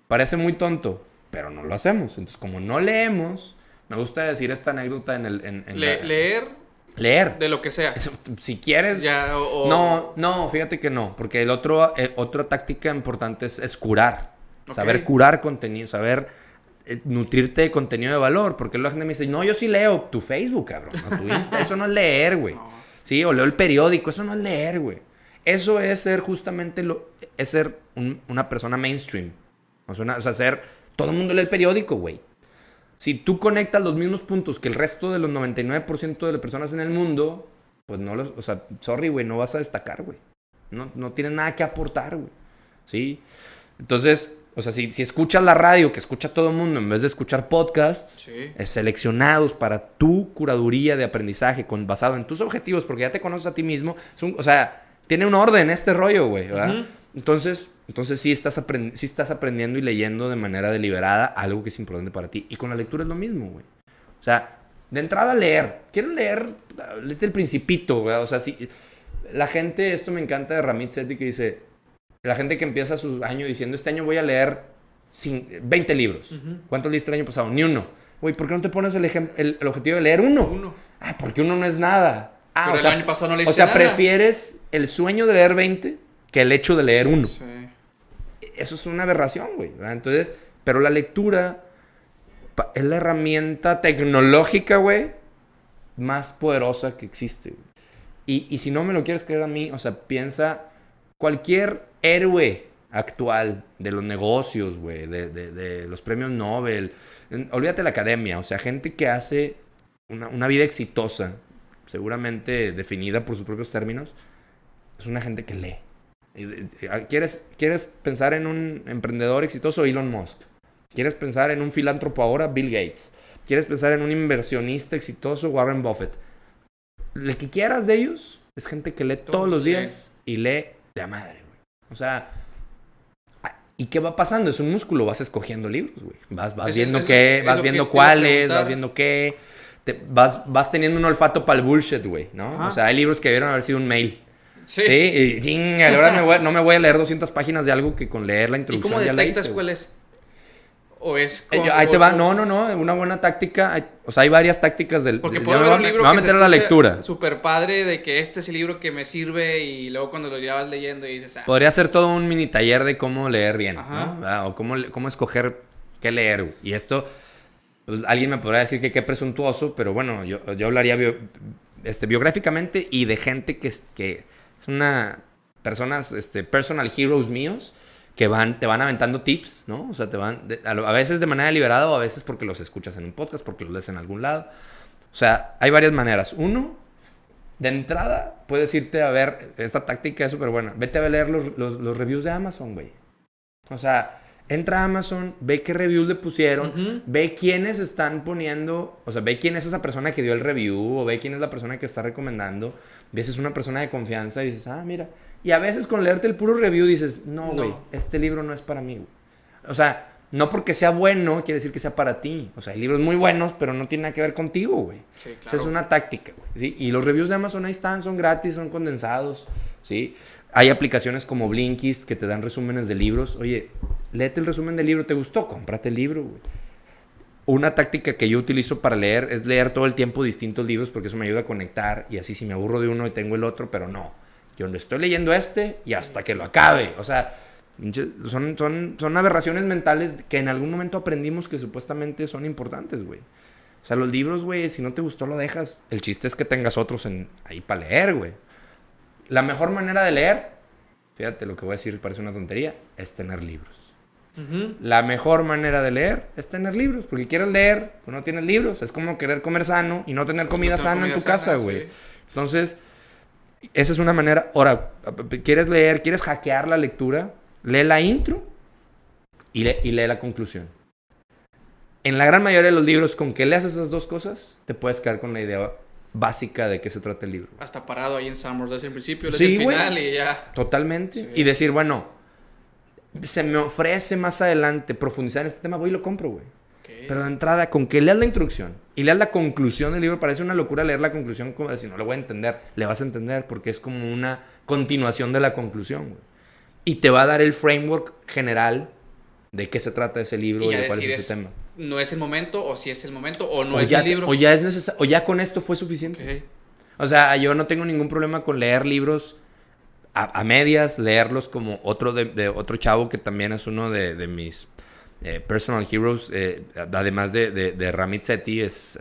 parece muy tonto, pero no lo hacemos. Entonces, como no leemos, me gusta decir esta anécdota leer.
De lo que sea.
Si quieres.
Ya,
No, fíjate que no, porque otra táctica importante es curar. Okay. Saber curar contenido, saber nutrirte de contenido de valor, porque la gente me dice, no, yo sí leo tu Facebook, cabrón, no tu Insta, eso no es leer, güey. No. Sí, o leo el periódico, eso no es leer, güey. Eso es ser justamente es ser una persona mainstream. O sea, todo el mundo lee el periódico, güey. Si tú conectas los mismos puntos que el resto de los 99% de las personas en el mundo, pues sorry, güey, no vas a destacar, güey. No tienes nada que aportar, güey. ¿Sí? Entonces, O sea, si escuchas la radio que escucha todo el mundo en vez de escuchar podcasts
Sí.
seleccionados para tu curaduría de aprendizaje basado en tus objetivos, porque ya te conoces a ti mismo, o sea, tiene un orden este rollo, güey, ¿verdad?
Ujú.
Entonces sí estás aprendiendo y leyendo de manera deliberada algo que es importante para ti. Y con la lectura es lo mismo, güey. O sea, de entrada leer. ¿Quieres leer? Léete El Principito, güey. O sea, si la gente, esto me encanta de Ramit Sethi, que dice... La gente que empieza su año diciendo, este año voy a leer 20 libros.
Ujú.
¿Cuántos leíste el año pasado? Ni uno. Güey, ¿por qué no te pones el objetivo de leer uno?
Uno.
Ah, porque uno no es nada. Ah,
Pero
o
el
sea,
año pasado no leíste
o sea,
nada.
prefieres el sueño de leer 20 que el hecho de leer uno.
Sí.
Eso es una aberración, güey, ¿verdad? Entonces, pero la lectura es la herramienta tecnológica, güey, más poderosa que existe, güey. Y si no me lo quieres creer a mí, o sea, piensa cualquier héroe actual de los negocios, güey, de los premios Nobel. Olvídate de la academia, o sea, gente que hace una vida exitosa, seguramente definida por sus propios términos, es una gente que lee. ¿Quieres pensar en un emprendedor exitoso? Elon Musk. ¿Quieres pensar en un filántropo ahora? Bill Gates. ¿Quieres pensar en un inversionista exitoso? Warren Buffett. El que quieras de ellos es gente que lee todos los días y lee de a madre, güey. O sea, ¿y qué va pasando? Es un músculo, vas escogiendo libros, güey. Vas viendo qué, vas viendo cuáles, vas viendo qué. Vas teniendo un olfato para el bullshit, güey, ¿no?
Ajá.
O sea, hay libros que debieron haber sido un mail.
Sí.
Y chinga, ahora no me voy a leer 200 páginas de algo que con leer la
¿Y
introducción
cómo
ya la
detectas
hice,
cuál
güey.
es? ¿O es
Ahí te va. No. Una buena táctica. O sea, hay varias tácticas del...
Porque
yo
puedo
me
ver
voy
un libro
me voy a
que
meter a la lectura.
Súper padre de que este es el libro que me sirve y luego cuando lo llevas leyendo y dices...
Podría ser todo un mini taller de cómo leer bien,
Ajá.
¿no? O cómo escoger qué leer, güey. Y esto... Pues, alguien me podrá decir que qué presuntuoso, pero bueno, yo hablaría biográficamente y de gente que es una... Personas, personal heroes míos que te van aventando tips, ¿no? O sea, a veces de manera deliberada o a veces porque los escuchas en un podcast, porque los lees en algún lado. O sea, hay varias maneras. Uno, de entrada, puedes irte a ver, esta táctica es súper buena. Vete a leer los reviews de Amazon, güey. O sea, entra a Amazon, ve qué reviews le pusieron,
Ujú.
ve quiénes están poniendo, o sea, ve quién es esa persona que dio el review, o ve quién es la persona que está recomendando. Ves si es una persona de confianza y dices, ah, mira. Y a veces con leerte el puro review dices, no, güey, este libro no es para mí, güey. O sea, no porque sea bueno quiere decir que sea para ti. O sea, hay libros muy buenos, pero no tiene nada que ver contigo, güey.
Sí, claro.
O sea, es una táctica, güey. ¿Sí? Y los reviews de Amazon ahí están, son gratis, son condensados, ¿sí? Hay aplicaciones como Blinkist que te dan resúmenes de libros. Oye, léete el resumen del libro, ¿te gustó? Cómprate el libro, güey. Una táctica que yo utilizo para leer es leer todo el tiempo distintos libros porque eso me ayuda a conectar y así si me aburro de uno y tengo el otro, pero no. Yo estoy leyendo y hasta que lo acabe. O sea, son aberraciones mentales que en algún momento aprendimos que supuestamente son importantes, güey. O sea, los libros, güey, si no te gustó lo dejas. El chiste es que tengas otros ahí para leer, güey. La mejor manera de leer, fíjate lo que voy a decir, parece una tontería, es tener libros.
Ujú.
La mejor manera de leer es tener libros, porque quieres leer, pero no tienes libros. Es como querer comer sano y no tener comida sana en tu casa, güey.
Sí.
Entonces, esa es una manera. Ahora, ¿quieres leer? ¿Quieres hackear la lectura? Lee la intro y lee la conclusión. En la gran mayoría de los libros, con que leas esas dos cosas, te puedes quedar con la idea básica de qué se trata el libro.
Hasta parado ahí en Summers desde el principio,
Sí,
desde el final
güey.
y ya.
Totalmente.
Sí.
Y decir, bueno, se me ofrece más adelante profundizar en este tema, voy y lo compro, güey.
Okay.
Pero de entrada, con que leas la introducción y leas la conclusión del libro, parece una locura leer la conclusión, como si no lo voy a entender, le vas a entender porque es como una continuación de la conclusión, güey. Y te va a dar el framework general de qué se trata ese libro y
ya
de cuál es ese
decides,
tema.
no es el momento, o si es el momento, o no
O
es
ya,
el libro.
o ya es necesario, o ya con esto fue suficiente.
Ok.
O sea, yo no tengo ningún problema con leer libros a medias, leerlos como otro de otro chavo que también es uno de mis personal heroes, además de Ramit Sethi, es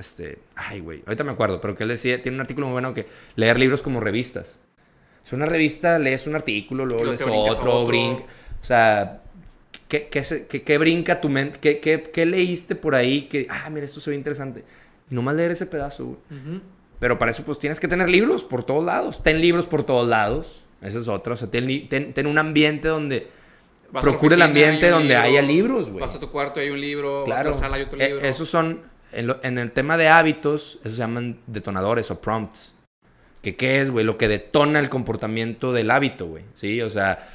ay, güey, ahorita me acuerdo, pero que él decía, tiene un artículo muy bueno que leer libros como revistas. Es una revista, lees un artículo, luego
Creo
lees
que brincas a
otro,
otro.
brinca. O sea, ¿qué brinca tu mente? ¿Qué leíste por ahí? Que, mira, esto se ve interesante. Y nomás leer ese pedazo, güey.
Ujú.
Pero para eso, pues, tienes que tener libros por todos lados. Ten libros por todos lados. Esa es otra. O sea, ten un ambiente donde procura el ambiente donde haya libros, güey.
Vas a tu cuarto y hay un libro,
claro.
vas a la sala y otro libro.
Esos son, en el tema de hábitos, esos se llaman detonadores o prompts. ¿Qué es, güey? Lo que detona el comportamiento del hábito, güey. ¿Sí? O sea,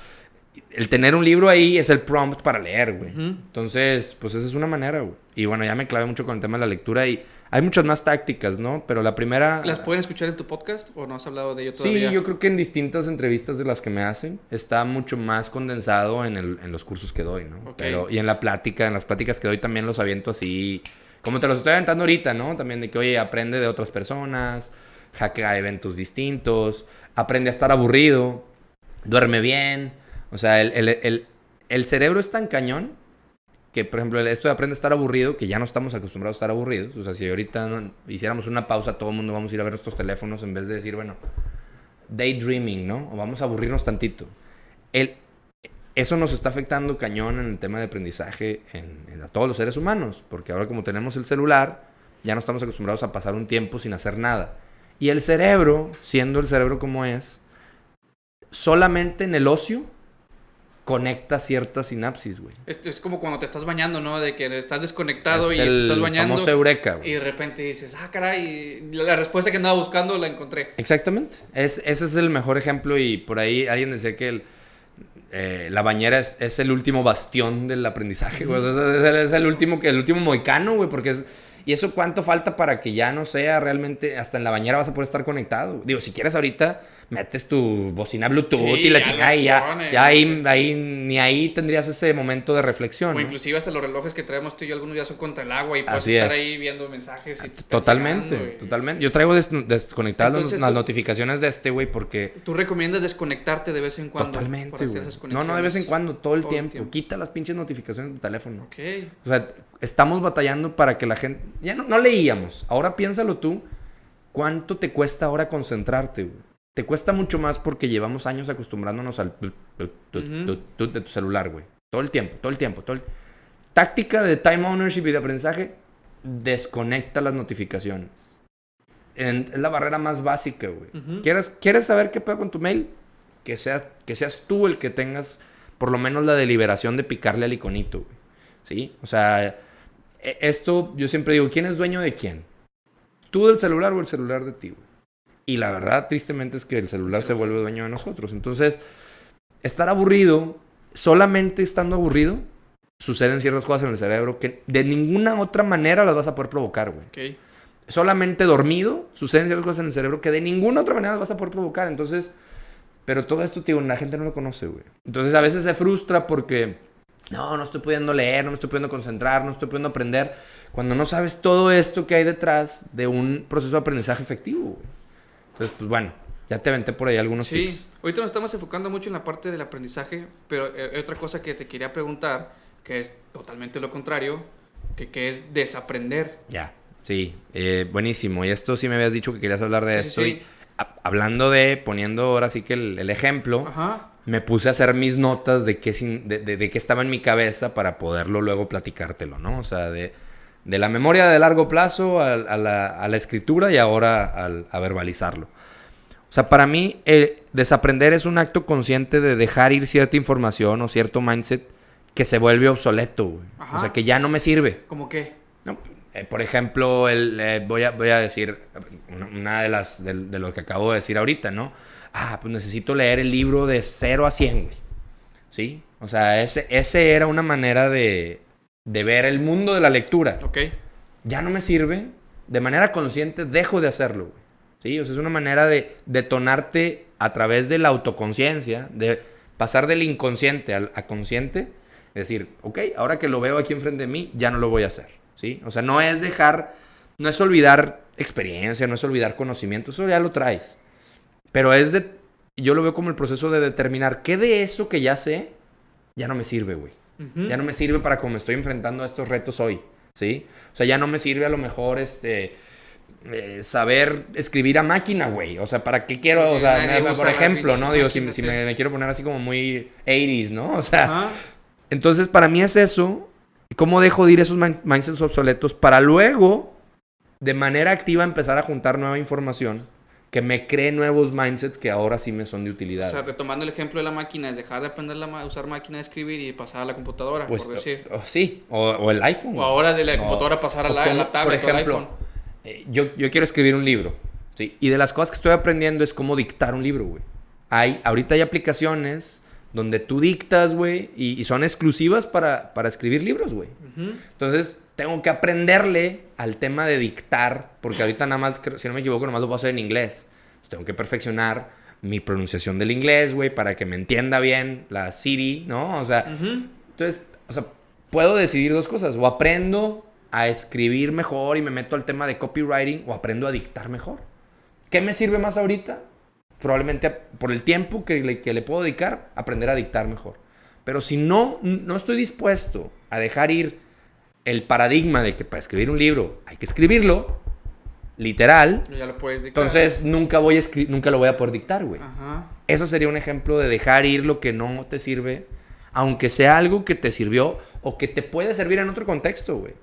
el tener un libro ahí es el prompt para leer, güey. Entonces, pues esa es una manera, güey. Y bueno, ya me clavé mucho con el tema de la lectura y hay muchas más tácticas, ¿no? Pero la primera...
¿Las pueden escuchar en tu podcast o no has hablado de ello todavía?
Sí, yo creo que en distintas entrevistas de las que me hacen está mucho más condensado en los cursos que doy, ¿no?
Okay.
Pero, y en las pláticas que doy también los aviento así, como te los estoy aventando ahorita, ¿no? También de que, oye, aprende de otras personas, hackea eventos distintos, aprende a estar aburrido, duerme bien. O sea, el cerebro es tan cañón que, por ejemplo, esto de aprende a estar aburrido, que ya no estamos acostumbrados a estar aburridos. O sea, si ahorita hiciéramos una pausa, todo el mundo vamos a ir a ver nuestros teléfonos en vez de decir, bueno, daydreaming, ¿no? O vamos a aburrirnos tantito. Eso nos está afectando cañón en el tema de aprendizaje a todos los seres humanos. Porque ahora como tenemos el celular, ya no estamos acostumbrados a pasar un tiempo sin hacer nada. Y el cerebro, siendo el cerebro como es, solamente en el ocio conecta ciertas sinapsis, güey.
Es como cuando te estás bañando, ¿no? De que estás desconectado
Es
y te estás bañando.
Famoso eureka, güey.
Y de repente dices, caray, la respuesta que andaba buscando la encontré.
Exactamente. Ese es el mejor ejemplo y por ahí alguien decía que la bañera es el último bastión del aprendizaje, güey. O sea, es el último mohicano, güey, porque es... ¿Y eso cuánto falta para que ya no sea realmente... Hasta en la bañera vas a poder estar conectado? Digo, si quieres ahorita, metes tu bocina Bluetooth y la chingada y ya ahí ni ahí tendrías ese momento de reflexión,
O
¿no?
inclusive hasta los relojes que traemos tú y yo algunos ya son contra el agua y puedes
Así
estar
es.
ahí viendo mensajes y te están
Totalmente,
llegando,
totalmente. Yo traigo desconectadas
Entonces,
las notificaciones de este, güey, porque...
¿Tú recomiendas desconectarte de vez en cuando?
Totalmente,
para hacer
güey.
esas conexiones?
No de vez en cuando, todo el tiempo. Quita las pinches notificaciones de tu teléfono.
Ok.
O sea, estamos batallando para que la gente... Ya no leíamos. Ahora piénsalo tú. ¿Cuánto te cuesta ahora concentrarte, güey? Te cuesta mucho más porque llevamos años acostumbrándonos al... de tu celular, güey. Todo el tiempo. Táctica de time ownership y de aprendizaje. Desconecta las notificaciones. Es la barrera más básica, güey. ¿Quieres saber qué pedo con tu mail? Que seas tú el que tengas por lo menos la deliberación de picarle al iconito, güey. ¿Sí? O sea, esto yo siempre digo, ¿quién es dueño de quién? ¿Tú del celular o el celular de ti, güey? Y la verdad, tristemente, es que el celular se vuelve dueño de nosotros. Entonces, estar aburrido, solamente estando aburrido, suceden ciertas cosas en el cerebro que de ninguna otra manera las vas a poder provocar, güey.
Ok.
Solamente dormido, suceden ciertas cosas en el cerebro que de ninguna otra manera las vas a poder provocar. Entonces, pero todo esto, tío, la gente no lo conoce, güey. Entonces, a veces se frustra porque... No estoy pudiendo leer, no me estoy pudiendo concentrar, no estoy pudiendo aprender. Cuando no sabes todo esto que hay detrás de un proceso de aprendizaje efectivo, güey. Entonces, pues bueno, ya te aventé por ahí algunos tips.
Sí, ahorita nos estamos enfocando mucho en la parte del aprendizaje, pero otra cosa que te quería preguntar, que es totalmente lo contrario, que es desaprender.
Ya, sí, buenísimo. Y esto sí me habías dicho que querías hablar de esto.
Sí.
Y hablando poniendo ahora sí que el ejemplo,
Ajá.
me puse a hacer mis notas de qué estaba en mi cabeza para poderlo luego platicártelo, ¿no? O sea, de la memoria de largo plazo a la escritura y ahora a verbalizarlo. O sea, para mí, desaprender es un acto consciente de dejar ir cierta información o cierto mindset que se vuelve obsoleto, güey.
Ajá.
O sea, que ya no me sirve.
¿Cómo qué?
No, por ejemplo, voy a decir una de lo que acabo de decir ahorita, ¿no? Pues necesito leer el libro de 0 a 100, güey. ¿Sí? O sea, ese era una manera de ver el mundo de la lectura.
Ok.
Ya no me sirve. De manera consciente dejo de hacerlo, güey. ¿Sí? O sea, es una manera de detonarte a través de la autoconciencia, de pasar del inconsciente a consciente. Es decir, ok, ahora que lo veo aquí enfrente de mí, ya no lo voy a hacer. ¿Sí? O sea, no es olvidar experiencia, no es olvidar conocimiento, eso ya lo traes. Pero yo lo veo como el proceso de determinar qué de eso que ya sé, ya no me sirve, güey. Ya no me sirve para cómo me estoy enfrentando a estos retos hoy, ¿sí? O sea, ya no me sirve a lo mejor saber escribir a máquina, güey. O sea, ¿para qué quiero? O sea, por ejemplo, ¿no? Digo, si me quiero poner así como muy 80s, ¿no? O sea, entonces para mí es eso. ¿Cómo dejo de ir esos mindsets obsoletos para luego, de manera activa, empezar a juntar nueva información que me cree nuevos mindsets que ahora sí me son de utilidad.
O sea, retomando el ejemplo de la máquina, es dejar de aprender a usar máquina de escribir y pasar a la computadora,
Pues,
por decir.
Sí, o el iPhone.
O ahora de la computadora pasar a la tablet,
por ejemplo,
o al iPhone.
Yo quiero escribir un libro, ¿sí? Y de las cosas que estoy aprendiendo es cómo dictar un libro, güey. Ahorita hay aplicaciones donde tú dictas, güey, y son exclusivas para escribir libros, güey.
Uh-huh.
Entonces, tengo que aprenderle al tema de dictar, porque ahorita nada más, si no me equivoco, nada más lo puedo hacer en inglés. Entonces, tengo que perfeccionar mi pronunciación del inglés, güey, para que me entienda bien la Siri, ¿no? O sea, entonces, o sea, puedo decidir dos cosas. O aprendo a escribir mejor y me meto al tema de copywriting, o aprendo a dictar mejor. ¿Qué me sirve más ahorita? Probablemente por el tiempo que le puedo dedicar, aprender a dictar mejor. Pero si no estoy dispuesto a dejar ir el paradigma de que para escribir un libro hay que escribirlo, literal,
Ya lo puedes dictar.
entonces nunca lo voy a poder dictar, güey.
Ajá.
Eso sería un ejemplo de dejar ir lo que no te sirve, aunque sea algo que te sirvió o que te puede servir en otro contexto, güey.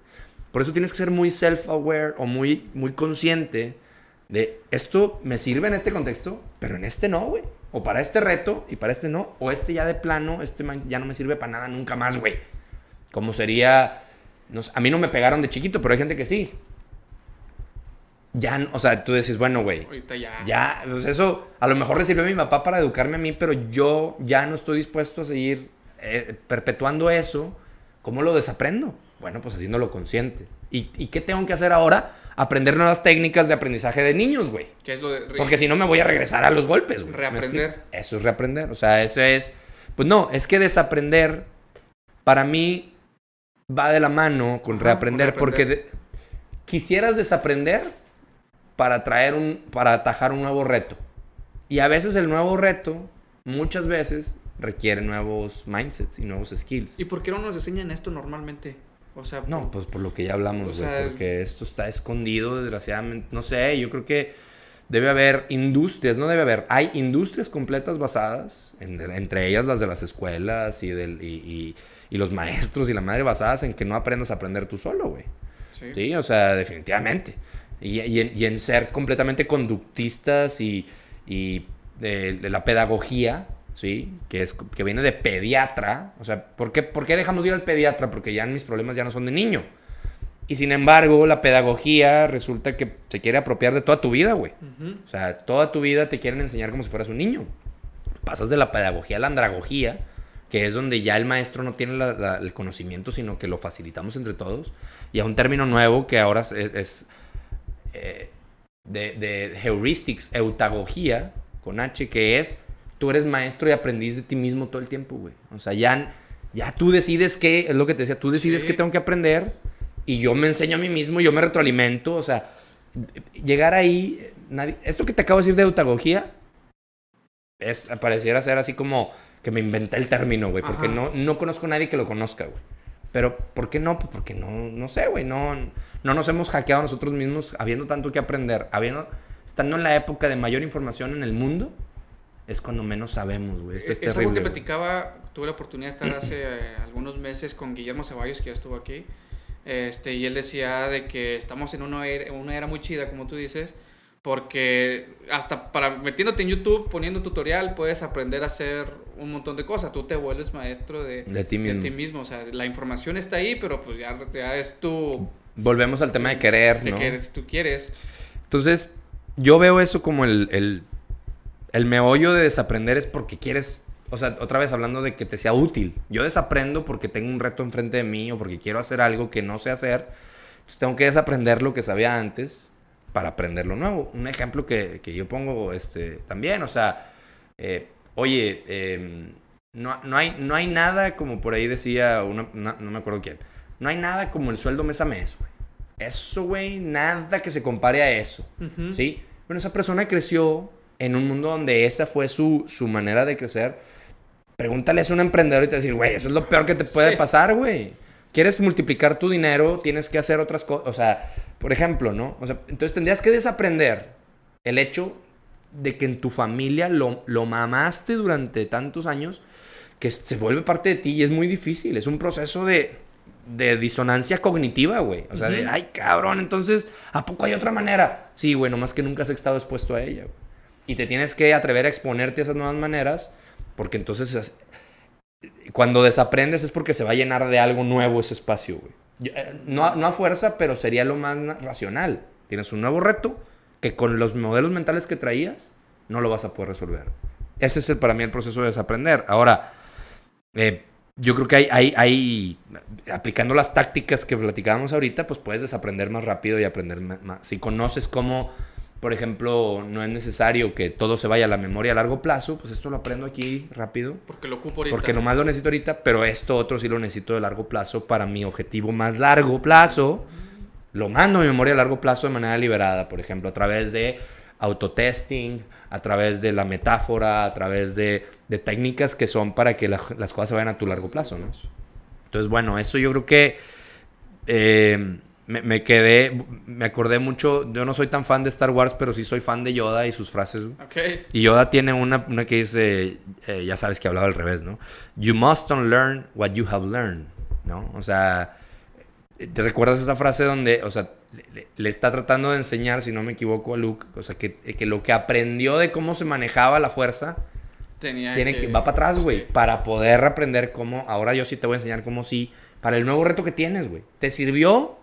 Por eso tienes que ser muy self-aware o muy, muy consciente de esto me sirve en este contexto, pero en este no, güey. O para este reto y para este no. O este ya de plano, ya no me sirve para nada nunca más, güey. Como sería... No sé, a mí no me pegaron de chiquito, pero hay gente que sí. Ya, o sea, tú dices, bueno, güey.
Ahorita ya.
Ya, pues eso a lo mejor le sirvió a mi papá para educarme a mí, pero yo ya no estoy dispuesto a seguir perpetuando eso. ¿Cómo lo desaprendo? Bueno, pues haciéndolo consciente. ¿Y qué tengo que hacer ahora? Aprender nuevas técnicas de aprendizaje de niños, güey.
¿Qué es lo de
Porque si no me voy a regresar a los golpes, güey.
reaprender?
Eso es reaprender. O sea, ese es... Pues no, es que desaprender para mí va de la mano con reaprender. Porque quisieras desaprender para atajar un nuevo reto. Y a veces el nuevo reto, muchas veces, requiere nuevos mindsets y nuevos skills.
¿Y por qué no nos enseñan esto normalmente? O sea,
No, pues por lo que ya hablamos, güey.
sea,
Porque esto está escondido, desgraciadamente. No sé, yo creo que debe haber industrias, no debe haber. Hay industrias completas basadas, entre ellas las de las escuelas y los maestros y la madre, basadas en que no aprendas a aprender tú solo, güey. Sí, o sea, definitivamente. Y en ser completamente conductistas y de la pedagogía, ¿sí? Que viene de pediatra. O sea, ¿por qué dejamos de ir al pediatra? Porque ya mis problemas ya no son de niño. Y sin embargo, la pedagogía resulta que se quiere apropiar de toda tu vida, güey.
Uh-huh.
O sea, toda tu vida te quieren enseñar como si fueras un niño. Pasas de la pedagogía a la andragogía, que es donde ya el maestro no tiene el conocimiento, sino que lo facilitamos entre todos. Y a un término nuevo que ahora es de heuristics, eutagogía, con H, que es tú eres maestro y aprendiz de ti mismo todo el tiempo, güey. O sea, ya tú decides qué, es lo que te decía, tú decides qué tengo que aprender y yo me enseño a mí mismo, yo me retroalimento, o sea, llegar ahí, esto que te acabo de decir de eutagogía, pareciera ser así como que me inventé el término, güey, porque no conozco a nadie que lo conozca, güey. Pero, ¿por qué no? Pues porque no sé, güey, no nos hemos hackeado nosotros mismos habiendo tanto que aprender, estando en la época de mayor información en el mundo. Es cuando menos sabemos, güey. Esto es terrible.
Algo que platicaba, tuve la oportunidad de estar hace algunos meses con Guillermo Ceballos, que ya estuvo aquí. Y él decía de que estamos en una era muy chida, como tú dices, porque hasta metiéndote en YouTube, poniendo tutorial, puedes aprender a hacer un montón de cosas. Tú te vuelves maestro de ti mismo. O sea, la información está ahí, pero pues ya es tu...
Volvemos al tema de querer, ¿no?
Si tú quieres.
Entonces, yo veo eso como el meollo de desaprender es porque quieres, o sea, otra vez hablando de que te sea útil. Yo desaprendo porque tengo un reto enfrente de mí o porque quiero hacer algo que no sé hacer. Entonces tengo que desaprender lo que sabía antes para aprender lo nuevo. Un ejemplo que yo pongo también, o sea, no hay nada como por ahí decía, no me acuerdo quién, no hay nada como el sueldo mes a mes, güey. Eso, güey, nada que se compare a eso,
Uh-huh.
¿sí? Bueno, esa persona creció en un mundo donde esa fue su manera de crecer. Pregúntale a un emprendedor y te va a decir, güey, eso es lo peor que te puede pasar, güey. ¿Quieres multiplicar tu dinero? Tienes que hacer otras cosas. O sea, por ejemplo, ¿no? O sea, entonces tendrías que desaprender el hecho de que en tu familia lo mamaste durante tantos años que se vuelve parte de ti y es muy difícil. Es un proceso de de disonancia cognitiva, güey. O sea, de, ay, cabrón, entonces, ¿a poco hay otra manera? Sí, güey, nomás que nunca has estado expuesto a ella, güey. Y te tienes que atrever a exponerte a esas nuevas maneras, porque entonces, cuando desaprendes es porque se va a llenar de algo nuevo ese espacio, güey. No a fuerza, pero sería lo más racional. Tienes un nuevo reto que con los modelos mentales que traías no lo vas a poder resolver. Ese es para mí el proceso de desaprender. Ahora, yo creo que hay aplicando las tácticas que platicábamos ahorita, pues puedes desaprender más rápido y aprender más. Si conoces cómo, por ejemplo, no es necesario que todo se vaya a la memoria a largo plazo, pues esto lo aprendo aquí rápido.
Porque lo ocupo ahorita.
Porque nomás lo necesito ahorita, pero esto otro sí lo necesito de largo plazo para mi objetivo más largo plazo. Lo mando a mi memoria a largo plazo de manera liberada, por ejemplo, a través de autotesting, a través de la metáfora, a través de técnicas que son para que las cosas se vayan a tu largo plazo, ¿no? Entonces, bueno, eso yo creo que me acordé mucho. Yo no soy tan fan de Star Wars, pero sí soy fan de Yoda y sus frases.
Okay.
Y Yoda tiene una que dice, ya sabes que hablaba al revés, ¿no? You must unlearn what you have learned, ¿no? O sea, ¿te recuerdas esa frase donde, o sea, le está tratando de enseñar, si no me equivoco, a Luke, o sea, que lo que aprendió de cómo se manejaba la fuerza va para atrás, güey, para poder aprender cómo, ahora yo sí te voy a enseñar cómo sí, para el nuevo reto que tienes, güey. ¿Te sirvió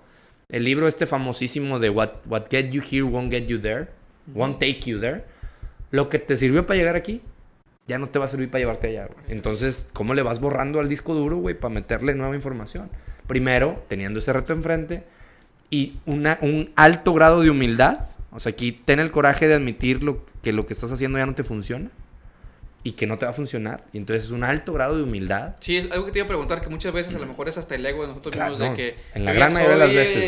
el libro famosísimo de What get you here won't get you there, won't take you there? Lo que te sirvió para llegar aquí, ya no te va a servir para llevarte allá, güey. Entonces, ¿cómo le vas borrando al disco duro, güey, para meterle nueva información? Primero, teniendo ese reto enfrente y un alto grado de humildad. O sea, aquí ten el coraje de admitir que lo que estás haciendo ya no te funciona y que no te va a funcionar. Y entonces es un alto grado de humildad.
Sí, es algo que te iba a preguntar, que muchas veces a lo mejor es hasta el ego de nosotros mismos,
no,
de que
en la gran mayoría de las veces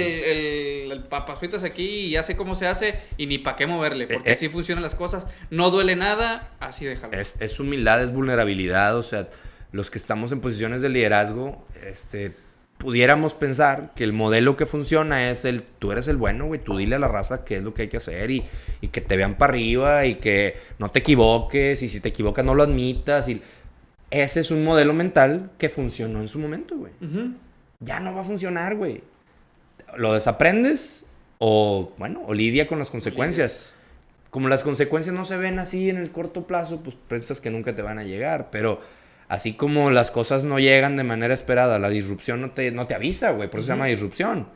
el papas fritas aquí y ya sé cómo se hace y ni para qué moverle, porque así funcionan las cosas, no duele nada, así déjalo.
Es humildad, es vulnerabilidad. O sea, los que estamos en posiciones de liderazgo, pudiéramos pensar que el modelo que funciona es tú eres el bueno, güey, tú dile a la raza qué es lo que hay que hacer y que te vean para arriba y que no te equivoques, y si te equivocas no lo admitas. Y ese es un modelo mental que funcionó en su momento, güey. Ya no va a funcionar, güey. Lo desaprendes o lidia con las consecuencias. Como las consecuencias no se ven así en el corto plazo, pues piensas que nunca te van a llegar, pero así como las cosas no llegan de manera esperada, la disrupción no te avisa, güey. Por eso se llama disrupción.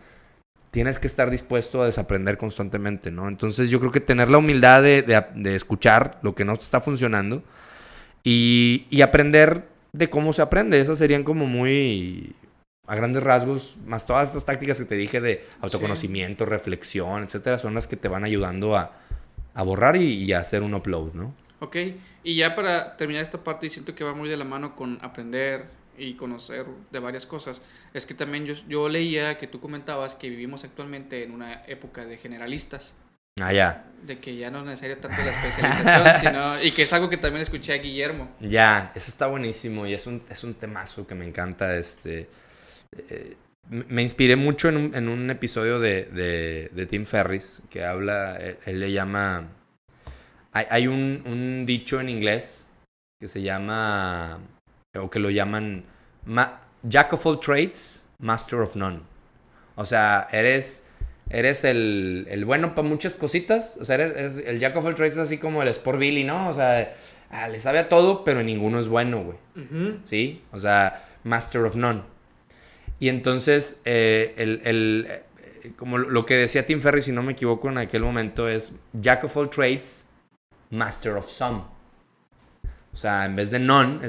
Tienes que estar dispuesto a desaprender constantemente, ¿no? Entonces yo creo que tener la humildad de escuchar lo que no te está funcionando y aprender de cómo se aprende. Esas serían como muy a grandes rasgos, más todas estas tácticas que te dije de autoconocimiento, reflexión, etcétera, son las que te van ayudando a borrar y a hacer un upload, ¿no?
Ok, y ya para terminar esta parte, y siento que va muy de la mano con aprender y conocer de varias cosas, es que también yo leía que tú comentabas que vivimos actualmente en una época de generalistas.
Ah, ya.
De que ya no es necesaria tanto la especialización, y que es algo que también escuché a Guillermo.
Ya, eso está buenísimo y es un temazo que me encanta. Me inspiré mucho en un episodio de Tim Ferriss que habla, él le llama... Hay un dicho en inglés que se llama, o que lo llaman Jack of all trades, master of none. O sea, eres el bueno para muchas cositas. O sea, el Jack of all trades es así como el Sport Billy, ¿no? O sea, le sabe a todo, pero ninguno es bueno, güey. ¿Sí? O sea, master of none. Y entonces, como lo que decía Tim Ferriss, si no me equivoco en aquel momento, es Jack of all trades, master of some. O sea, en vez de none,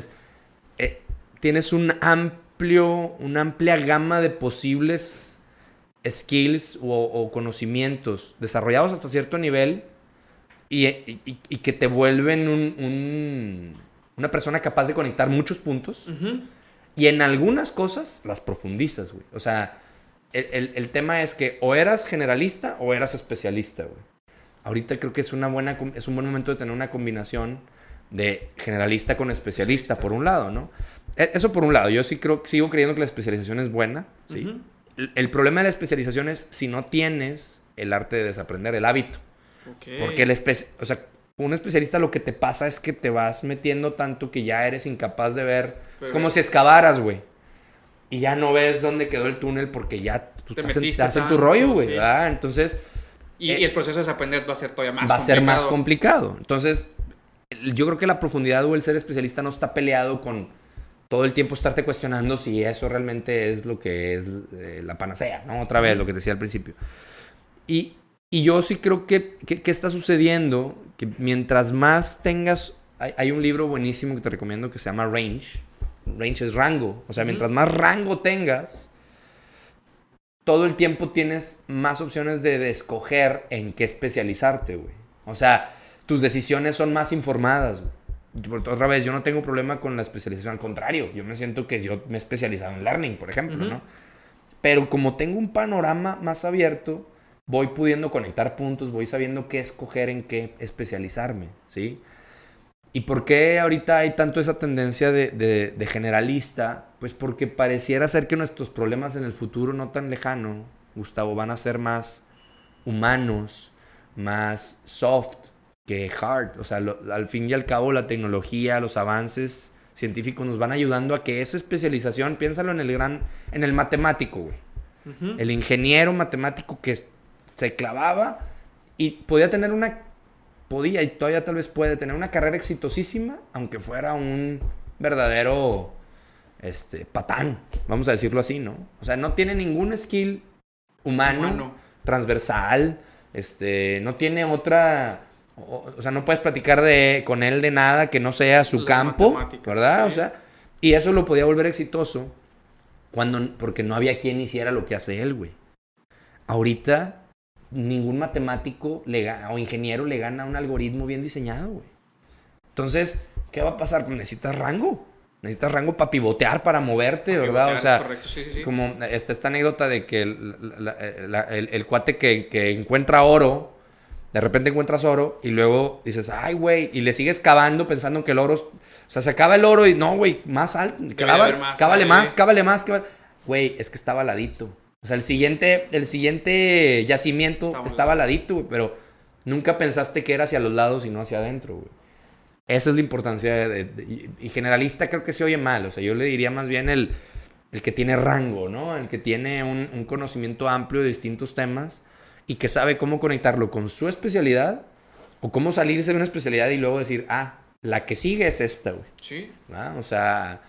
tienes una amplia gama de posibles skills o conocimientos desarrollados hasta cierto nivel y que te vuelven una persona capaz de conectar muchos puntos. Y en algunas cosas las profundizas, güey. O sea, el tema es que o eras generalista o eras especialista, güey. Ahorita creo que es un buen momento de tener una combinación de generalista con especialista, por un lado, ¿no? Eso por un lado. Yo sigo creyendo que la especialización es buena, ¿sí? El problema de la especialización es si no tienes el arte de desaprender, el hábito. Okay. Porque un especialista lo que te pasa es que te vas metiendo tanto que ya eres incapaz de ver. Es como si excavaras, güey. y ya no ves dónde quedó el túnel porque ya tú estás en tu
tanto,
rollo, güey,
sí.
¿verdad? Entonces...
Y el proceso de desaprender va a ser todavía más
va a
complicado.
ser más complicado. Entonces, yo creo que la profundidad o el ser especialista no está peleado con todo el tiempo estarte cuestionando si eso realmente es lo que es la panacea, ¿no? Otra vez, lo que te decía al principio. Y yo sí creo que está sucediendo, que mientras más tengas... Hay un libro buenísimo que te recomiendo que se llama Range. Range es rango. O sea, mientras más rango tengas, todo el tiempo tienes más opciones de escoger en qué especializarte, güey. O sea, tus decisiones son más informadas, güey. Otra vez, yo no tengo problema con la especialización. Al contrario, yo me siento que yo me he especializado en learning, por ejemplo, ¿no? Pero como tengo un panorama más abierto, voy pudiendo conectar puntos, voy sabiendo qué escoger, en qué especializarme, ¿sí? ¿Y por qué ahorita hay tanto esa tendencia de generalista? Pues porque pareciera ser que nuestros problemas en el futuro no tan lejano, Gustavo, van a ser más humanos, más soft que hard. O sea, al fin y al cabo la tecnología, los avances científicos nos van ayudando a que esa especialización, piénsalo en el matemático, güey. El ingeniero matemático que se clavaba y podía y todavía tal vez puede tener una carrera exitosísima, aunque fuera un verdadero patán, vamos a decirlo así, ¿no? O sea, no tiene ningún skill humano. Transversal, no tiene otra, o sea, no puedes platicar con él de nada que no sea su campo, ¿verdad? Sí. O sea, y eso lo podía volver exitoso porque no había quien hiciera lo que hace él, güey. Ahorita ningún matemático o ingeniero le gana a un algoritmo bien diseñado, güey. Entonces, ¿qué va a pasar? Pues necesitas rango. Necesitas rango para pivotear, para moverte, ¿verdad? O sea, correcto. Sí. Como esta anécdota de que el cuate que encuentra oro, de repente encuentras oro y luego dices, ay, güey, y le sigues cavando pensando que el oro, o sea, se acaba el oro y no, güey, más alto, cávale más. Güey, es que estaba al ladito. O sea, el siguiente yacimiento estaba al ladito, güey, pero nunca pensaste que era hacia los lados y no hacia adentro, güey. Esa es la importancia y generalista creo que se oye mal. O sea, yo le diría más bien el que tiene rango, ¿no? El que tiene un conocimiento amplio de distintos temas y que sabe cómo conectarlo con su especialidad o cómo salirse de una especialidad y luego decir, la que sigue es esta, güey.
Sí.
¿Ah? O sea,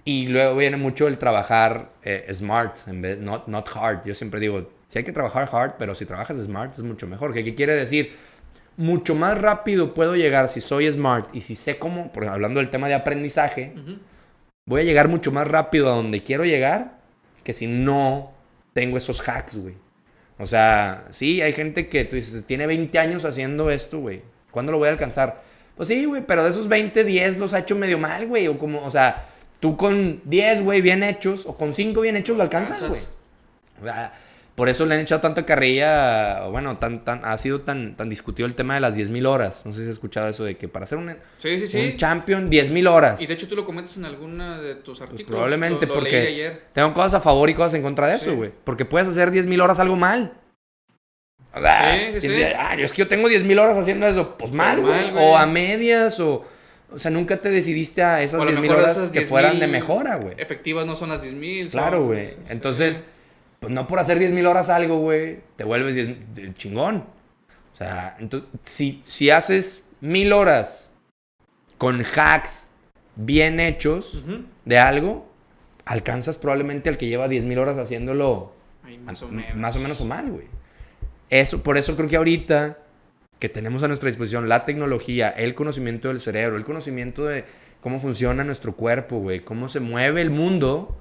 y luego viene mucho el trabajar smart, en vez not hard. Yo siempre digo, sí hay que trabajar hard, pero si trabajas smart es mucho mejor. ¿Qué quiere decir? Mucho más rápido puedo llegar si soy smart y si sé cómo, hablando del tema de aprendizaje, voy a llegar mucho más rápido a donde quiero llegar que si no tengo esos hacks, güey. O sea, sí, hay gente que tú dices, tiene 20 años haciendo esto, güey. ¿Cuándo lo voy a alcanzar? Pues sí, güey, pero de esos 20, 10 los ha hecho medio mal, güey. O sea, tú con 10, güey, bien hechos, o con 5 bien hechos lo alcanzas, güey. O sea, por eso le han echado tanta carrilla, bueno, ha sido tan discutido el tema de las 10,000 horas. No sé si has escuchado eso de que para ser un champion, 10,000 horas.
Y de hecho tú lo comentas en alguna de tus artículos.
Pues probablemente lo porque leí ayer. Tengo cosas a favor y cosas en contra de eso, güey. Porque puedes hacer 10,000 horas algo mal. O sea, es que yo tengo 10,000 horas haciendo eso. Pues mal, güey. O a medias, o sea, nunca te decidiste a esas 10,000 horas que fueran de mejora, güey.
Efectivas no son las 10,000.
Claro, güey. Entonces, pues no por hacer 10,000 horas algo, güey, te vuelves chingón. O sea, entonces, si haces 1,000 horas con hacks bien hechos de algo, alcanzas probablemente al que lleva 10,000 horas haciéndolo más o menos o mal, güey. Por eso creo que ahorita que tenemos a nuestra disposición la tecnología, el conocimiento del cerebro, el conocimiento de cómo funciona nuestro cuerpo, güey, cómo se mueve el mundo,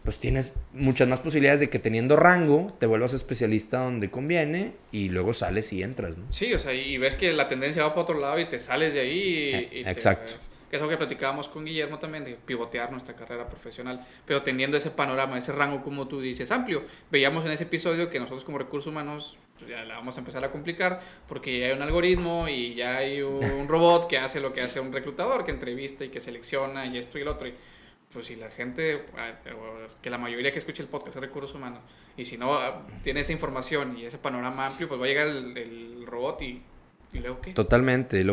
pues tienes muchas más posibilidades de que teniendo rango te vuelvas especialista donde conviene y luego sales y entras, ¿no?
Sí, o sea, y ves que la tendencia va para otro lado y te sales de ahí
exacto.
Que es algo que platicábamos con Guillermo también, de pivotear nuestra carrera profesional, pero teniendo ese panorama, ese rango, como tú dices, amplio. Veíamos en ese episodio que nosotros como recursos humanos pues ya la vamos a empezar a complicar porque ya hay un algoritmo y ya hay un robot que hace lo que hace un reclutador, que entrevista y que selecciona y esto y lo otro. Y pues si la gente, que la mayoría que escuche el podcast es recursos humanos, y si no tiene esa información y ese panorama amplio, pues va a llegar el robot y luego ¿qué?
Totalmente.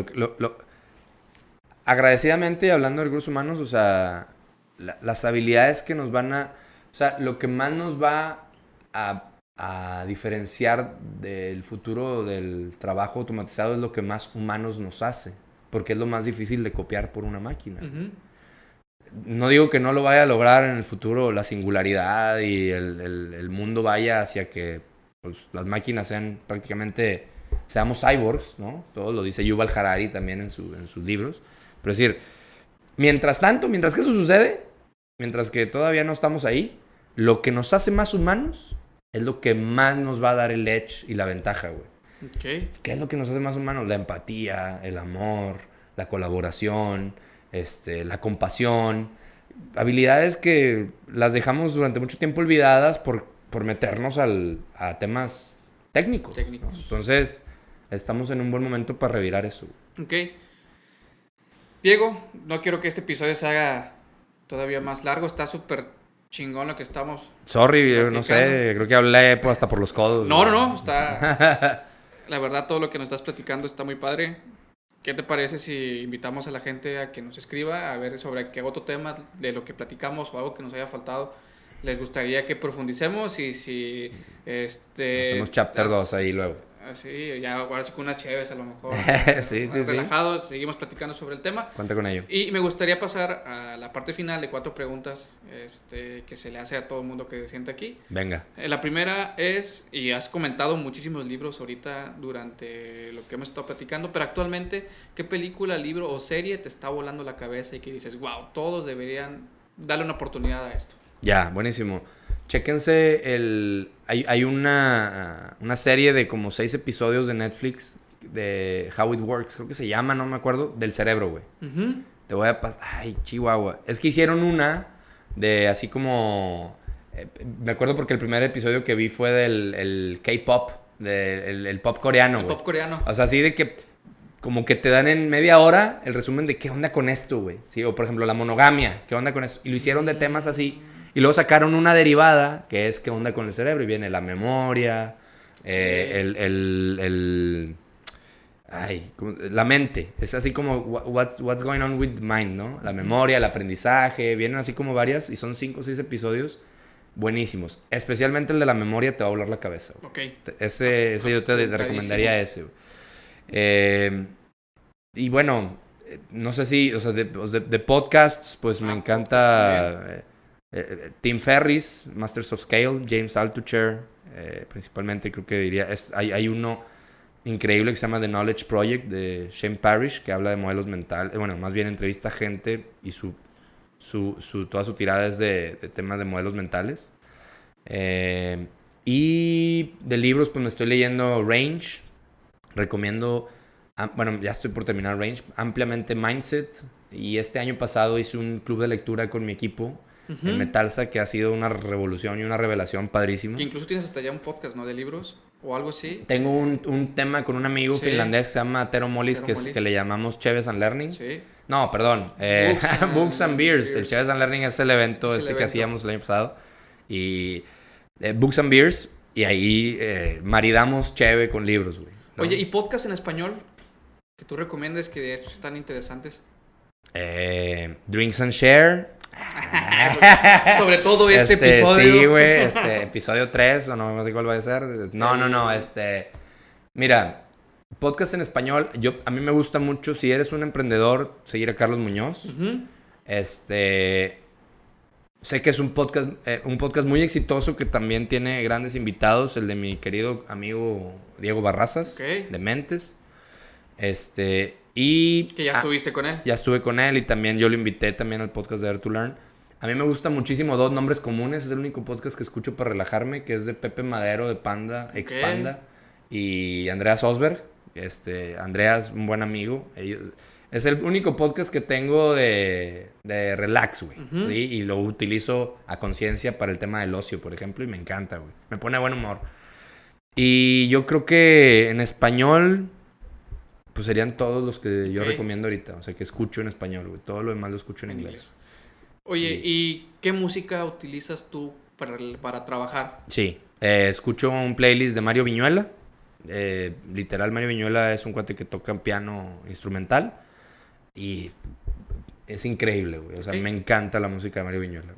Agradecidamente, hablando de recursos humanos, o sea, las habilidades que nos van a... O sea, lo que más nos va a diferenciar del futuro del trabajo automatizado es lo que más humanos nos hace. Porque es lo más difícil de copiar por una máquina.
Uh-huh.
No digo que no lo vaya a lograr en el futuro la singularidad y el mundo vaya hacia que pues, las máquinas sean prácticamente... Seamos cyborgs, ¿no? Todo lo dice Yuval Harari también en sus libros. Pero es decir, mientras tanto, mientras que eso sucede, mientras que todavía no estamos ahí, lo que nos hace más humanos es lo que más nos va a dar el edge y la ventaja, güey.
Okay.
¿Qué es lo que nos hace más humanos? La empatía, el amor, la colaboración, la compasión. Habilidades que las dejamos durante mucho tiempo olvidadas por meternos a temas técnicos. ¿No? Entonces, estamos en un buen momento para revirar eso.
Ok. Diego, no quiero que este episodio se haga todavía más largo. Está súper chingón lo que estamos...
Sorry, no sé, creo que hablé pues, hasta por los codos.
No, está... La verdad, todo lo que nos estás platicando está muy padre. ¿Qué te parece si invitamos a la gente a que nos escriba a ver sobre qué otro tema de lo que platicamos o algo que nos haya faltado les gustaría que profundicemos y si...
Hacemos chapter 2 ahí luego.
Sí, ya ahora sí con unas chéves a lo mejor.
sí.
Relajado, seguimos platicando sobre el tema.
Cuenta con ello.
Y me gustaría pasar a la parte final de 4 preguntas que se le hace a todo el mundo que se sienta aquí.
Venga.
La primera es, y has comentado muchísimos libros ahorita durante lo que hemos estado platicando, pero actualmente, ¿qué película, libro o serie te está volando la cabeza y que dices, wow, todos deberían darle una oportunidad a esto?
Ya, buenísimo. Chéquense hay una serie de como 6 episodios de Netflix de How It Works, creo que se llama, no me acuerdo, del cerebro, güey.
Uh-huh.
Te voy a pasar... Ay, Chihuahua. Es que hicieron una de así como... me acuerdo porque el primer episodio que vi fue del K-pop, el pop coreano, güey.
El pop coreano.
O sea, así de que... Como que te dan en media hora el resumen de qué onda con esto, güey. ¿Sí? O por ejemplo, la monogamia, qué onda con esto. Y lo hicieron de temas así. Y luego sacaron una derivada que es qué onda con el cerebro. Y viene la memoria, la mente. Es así como what's going on with mind, ¿no? La memoria, el aprendizaje. Vienen así como varias y son 5 o 6 episodios buenísimos. Especialmente el de la memoria te va a volar la cabeza.
Güey.
Ok. Ese yo te recomendaría ese, güey. Y bueno, no sé si, o sea, de podcasts, pues me encanta Tim Ferriss, Masters of Scale, James Altucher, principalmente creo que diría, hay uno increíble que se llama The Knowledge Project de Shane Parrish, que habla de modelos mentales, bueno, más bien entrevista gente y toda su tirada es de temas de modelos mentales. Y de libros, pues me estoy leyendo Range. Recomiendo, bueno, ya estoy por terminar Range, ampliamente Mindset. Y este año pasado hice un club de lectura con mi equipo en Metalsa, que ha sido una revolución y una revelación padrísimo.
Que incluso tienes hasta ya un podcast, ¿no? De libros o algo así.
Tengo un tema con un amigo finlandés que se llama Tero Mollis, que le llamamos Cheves and Learning.
Sí.
No, perdón. Books and Beers. El Cheves and Learning es el evento que hacíamos el año pasado. Y Books and Beers. Y ahí maridamos cheve con libros, güey. ¿No?
Oye, ¿y podcast en español que tú recomiendes que estos están interesantes?
Drinks and Share.
Sobre todo este episodio.
Sí, güey, episodio 3, o no sé cuál va a ser. No. Mira, podcast en español, a mí me gusta mucho, si eres un emprendedor, seguir a Carlos Muñoz. Uh-huh. Sé que es un podcast muy exitoso que también tiene grandes invitados, el de mi querido amigo Diego Barrazas, de Mentes. Y
que ya estuviste con él.
Ya estuve con él y también yo lo invité también al podcast de Dare to Learn. A mí me gusta muchísimo Dos Nombres Comunes, es el único podcast que escucho para relajarme, que es de Pepe Madero de Panda, Expanda, y Andreas Osberg. Andreas, un buen amigo. Es el único podcast que tengo de relax, güey. Uh-huh. ¿Sí? Y lo utilizo a conciencia para el tema del ocio, por ejemplo, y me encanta, güey. Me pone de buen humor. Y yo creo que en español, pues serían todos los que yo recomiendo ahorita. O sea, que escucho en español, güey. Todo lo demás lo escucho en inglés.
Oye, ¿y qué música utilizas tú para trabajar?
Sí, escucho un playlist de Mario Viñuela. Literal, Mario Viñuela es un cuate que toca piano instrumental. Y es increíble, güey. O sea, me encanta la música de Mario Viñuela.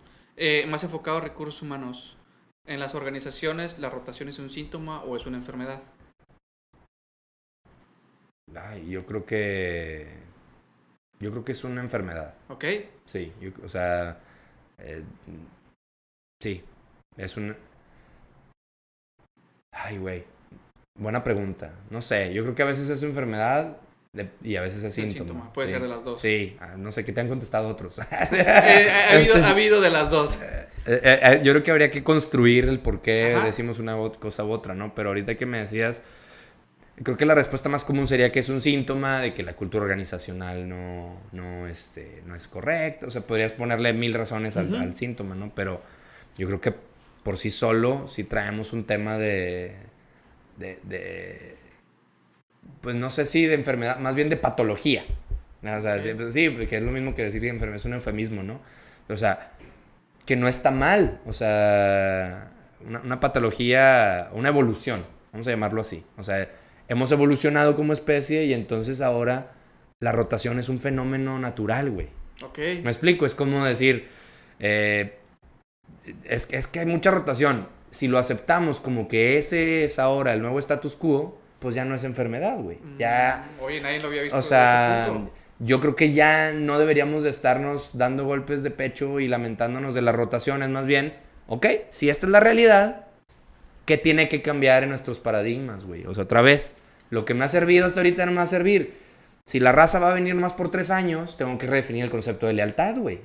Más enfocado a recursos humanos. En las organizaciones, ¿la rotación es un síntoma o es una enfermedad?
Ay, yo creo que es una enfermedad.
¿Ok?
Sí, o sea, eh, sí, es un... Ay, güey, buena pregunta. No sé, yo creo que a veces es enfermedad y a veces es síntoma.
Puede
Sí.
ser de las dos.
Sí, no sé, ¿qué te han contestado otros?
Ha habido de las dos.
Yo creo que habría que construir el por qué
Ajá.
decimos una cosa u otra, ¿no? Pero ahorita que me decías, creo que la respuesta más común sería que es un síntoma de que la cultura organizacional no es correcta. O sea, podrías ponerle 1000 razones al síntoma, ¿no? Pero yo creo que por sí solo, si traemos un tema pues no sé si de enfermedad, más bien de patología. O sea, sí, porque es lo mismo que decir que enfermedad es un eufemismo, ¿no? O sea, que no está mal. O sea, una patología, una evolución, vamos a llamarlo así. O sea, hemos evolucionado como especie y entonces ahora la rotación es un fenómeno natural, güey.
Ok.
Me explico, es como decir, es que hay mucha rotación. Si lo aceptamos como que ese es ahora el nuevo status quo, pues ya no es enfermedad, güey. Ya,
Oye, nadie lo había visto
o
desde
sea,
ese punto.
yo creo que ya no deberíamos de estarnos dando golpes de pecho y lamentándonos de las rotaciones, más bien, ok, si esta es la realidad, ¿qué tiene que cambiar en nuestros paradigmas, güey? O sea, otra vez, lo que me ha servido hasta ahorita no me va a servir. Si la raza va a venir más por 3 años, tengo que redefinir el concepto de lealtad, güey.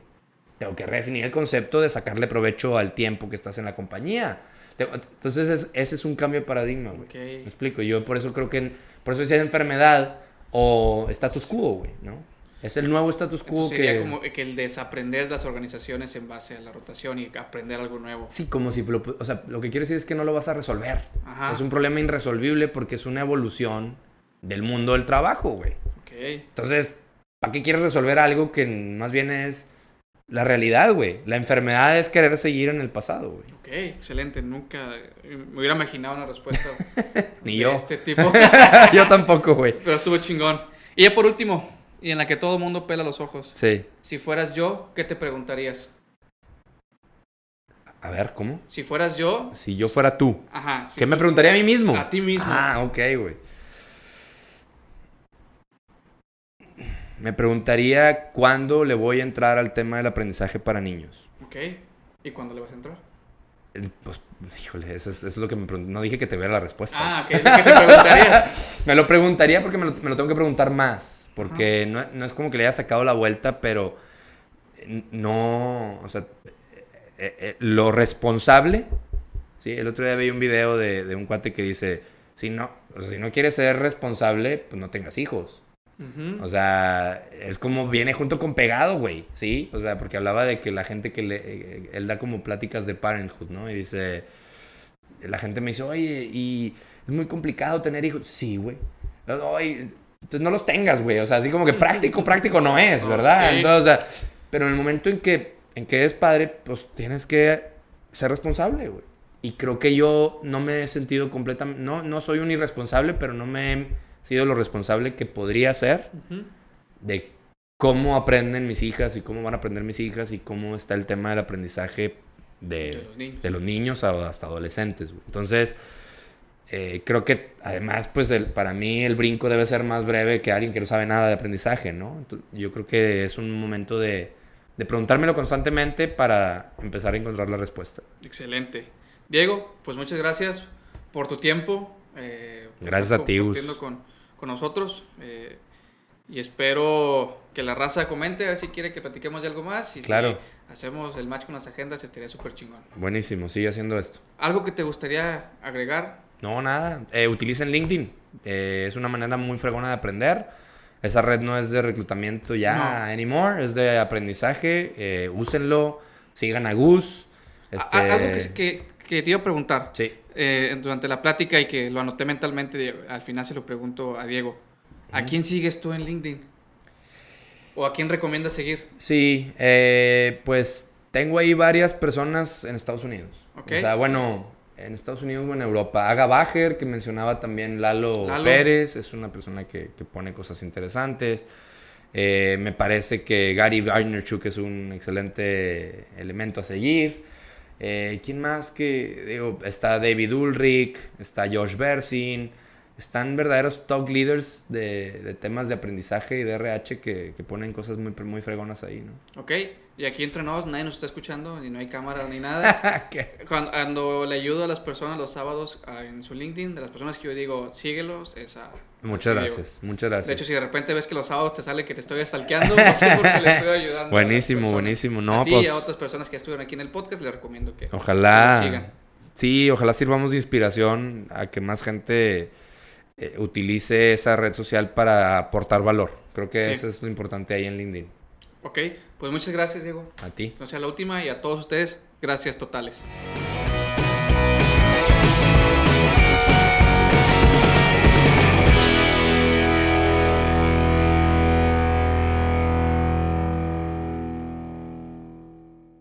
Tengo que redefinir el concepto de sacarle provecho al tiempo que estás en la compañía. Entonces, ese es un cambio de paradigma, güey.
Okay.
Me explico. Yo por eso creo que... Por eso decía enfermedad o status quo, güey, ¿no? Es el nuevo status quo.
Entonces sería como que el desaprender las organizaciones en base a la rotación y aprender algo nuevo.
Sí, como si... O sea, lo que quiero decir es que no lo vas a resolver.
Ajá.
Es un problema irresolvible porque es una evolución del mundo del trabajo, güey.
Okay.
Entonces, ¿para qué quieres resolver algo que más bien es la realidad, güey? La enfermedad es querer seguir en el pasado, güey.
Ok, excelente. Nunca me hubiera imaginado una respuesta
Ni
de
yo.
este tipo.
Yo tampoco, güey.
Pero estuvo chingón. Y ya por último, y en la que todo el mundo pela los ojos.
Sí.
Si fueras yo, ¿qué te preguntarías?
A ver, ¿cómo?
Si fueras yo...
Si yo fuera tú.
Ajá.
¿Qué me preguntaría a mí mismo?
A ti mismo.
Ah, ok, güey. Me preguntaría cuándo le voy a entrar al tema del aprendizaje para niños.
Ok. ¿Y cuándo le vas a entrar?
Pues, híjole, eso es lo que me pregunto. No dije que te viera la respuesta.
Ah, ok. ¿Qué te preguntaría?
Me lo preguntaría porque me lo tengo que preguntar más. Porque no es como que le haya sacado la vuelta, pero no... O sea, lo responsable... Sí, el otro día veía un video de un cuate que dice... Si no quieres ser responsable, pues no tengas hijos. O sea, es como viene junto con pegado, güey, ¿sí? O sea, porque hablaba de que la gente él da como pláticas de parenthood, ¿no? Y dice, la gente me dice, oye, y es muy complicado tener hijos. Sí, güey. Oye, entonces no los tengas, güey. O sea, así como que práctico no es, ¿verdad?
Sí.
Entonces, o sea, pero en el momento en que eres padre, pues tienes que ser responsable, güey. Y creo que yo no me he sentido completamente, no soy un irresponsable, pero no me he sido lo responsable que podría ser de cómo aprenden mis hijas y cómo van a aprender mis hijas y cómo está el tema del aprendizaje de los niños hasta adolescentes, güey. Entonces, creo que además, pues para mí el brinco debe ser más breve que alguien que no sabe nada de aprendizaje, ¿no? Entonces, yo creo que es un momento de preguntármelo constantemente para empezar a encontrar la respuesta.
Excelente. Diego, pues muchas gracias por tu tiempo.
Gracias a ti, Gus.
Con nosotros. Y espero que la raza comente a ver si quiere que platiquemos de algo más. Y
claro.
Si hacemos el match con las agendas, estaría súper chingón.
Buenísimo, sigue haciendo esto.
¿Algo que te gustaría agregar?
No, nada. Utilicen LinkedIn. Es una manera muy fregona de aprender. Esa red no es de reclutamiento ya anymore, es de aprendizaje. Úsenlo, sigan a Gus.
Algo que te iba a preguntar.
Sí.
Durante la plática y que lo anoté mentalmente, al final se lo pregunto a Diego. ¿A quién sigues tú en LinkedIn? ¿O a quién recomiendas seguir?
Sí, pues tengo ahí varias personas en Estados Unidos.
Okay.
O sea, bueno, en Estados Unidos o en Europa. Aga Bajer, que mencionaba también Lalo Pérez, es una persona que pone cosas interesantes. Me parece que Gary Vaynerchuk es un excelente elemento a seguir. ¿Quién más que...? Digo, está David Ulrich, está Josh Bersin. Están verdaderos talk leaders de temas de aprendizaje y de RH que ponen cosas muy, muy fregonas ahí, ¿no?
Ok, y aquí entre nos nadie nos está escuchando, ni no hay cámara ni nada. Cuando le ayudo a las personas los sábados en su LinkedIn, de las personas que yo digo, síguelos,
Muchas gracias, muchas gracias.
De hecho, si de repente ves que los sábados te sale que te estoy stalkeando, no sé por qué le estoy ayudando.
Buenísimo. No,
a ti
pues,
y a otras personas que estuvieron aquí en el podcast, les recomiendo que
ojalá
lo sigan.
Sí, ojalá sirvamos de inspiración a que más gente utilice esa red social para aportar valor. Creo que eso es lo importante ahí en LinkedIn.
Ok, pues muchas gracias, Diego.
A ti.
O sea, la última, y a todos ustedes, gracias totales.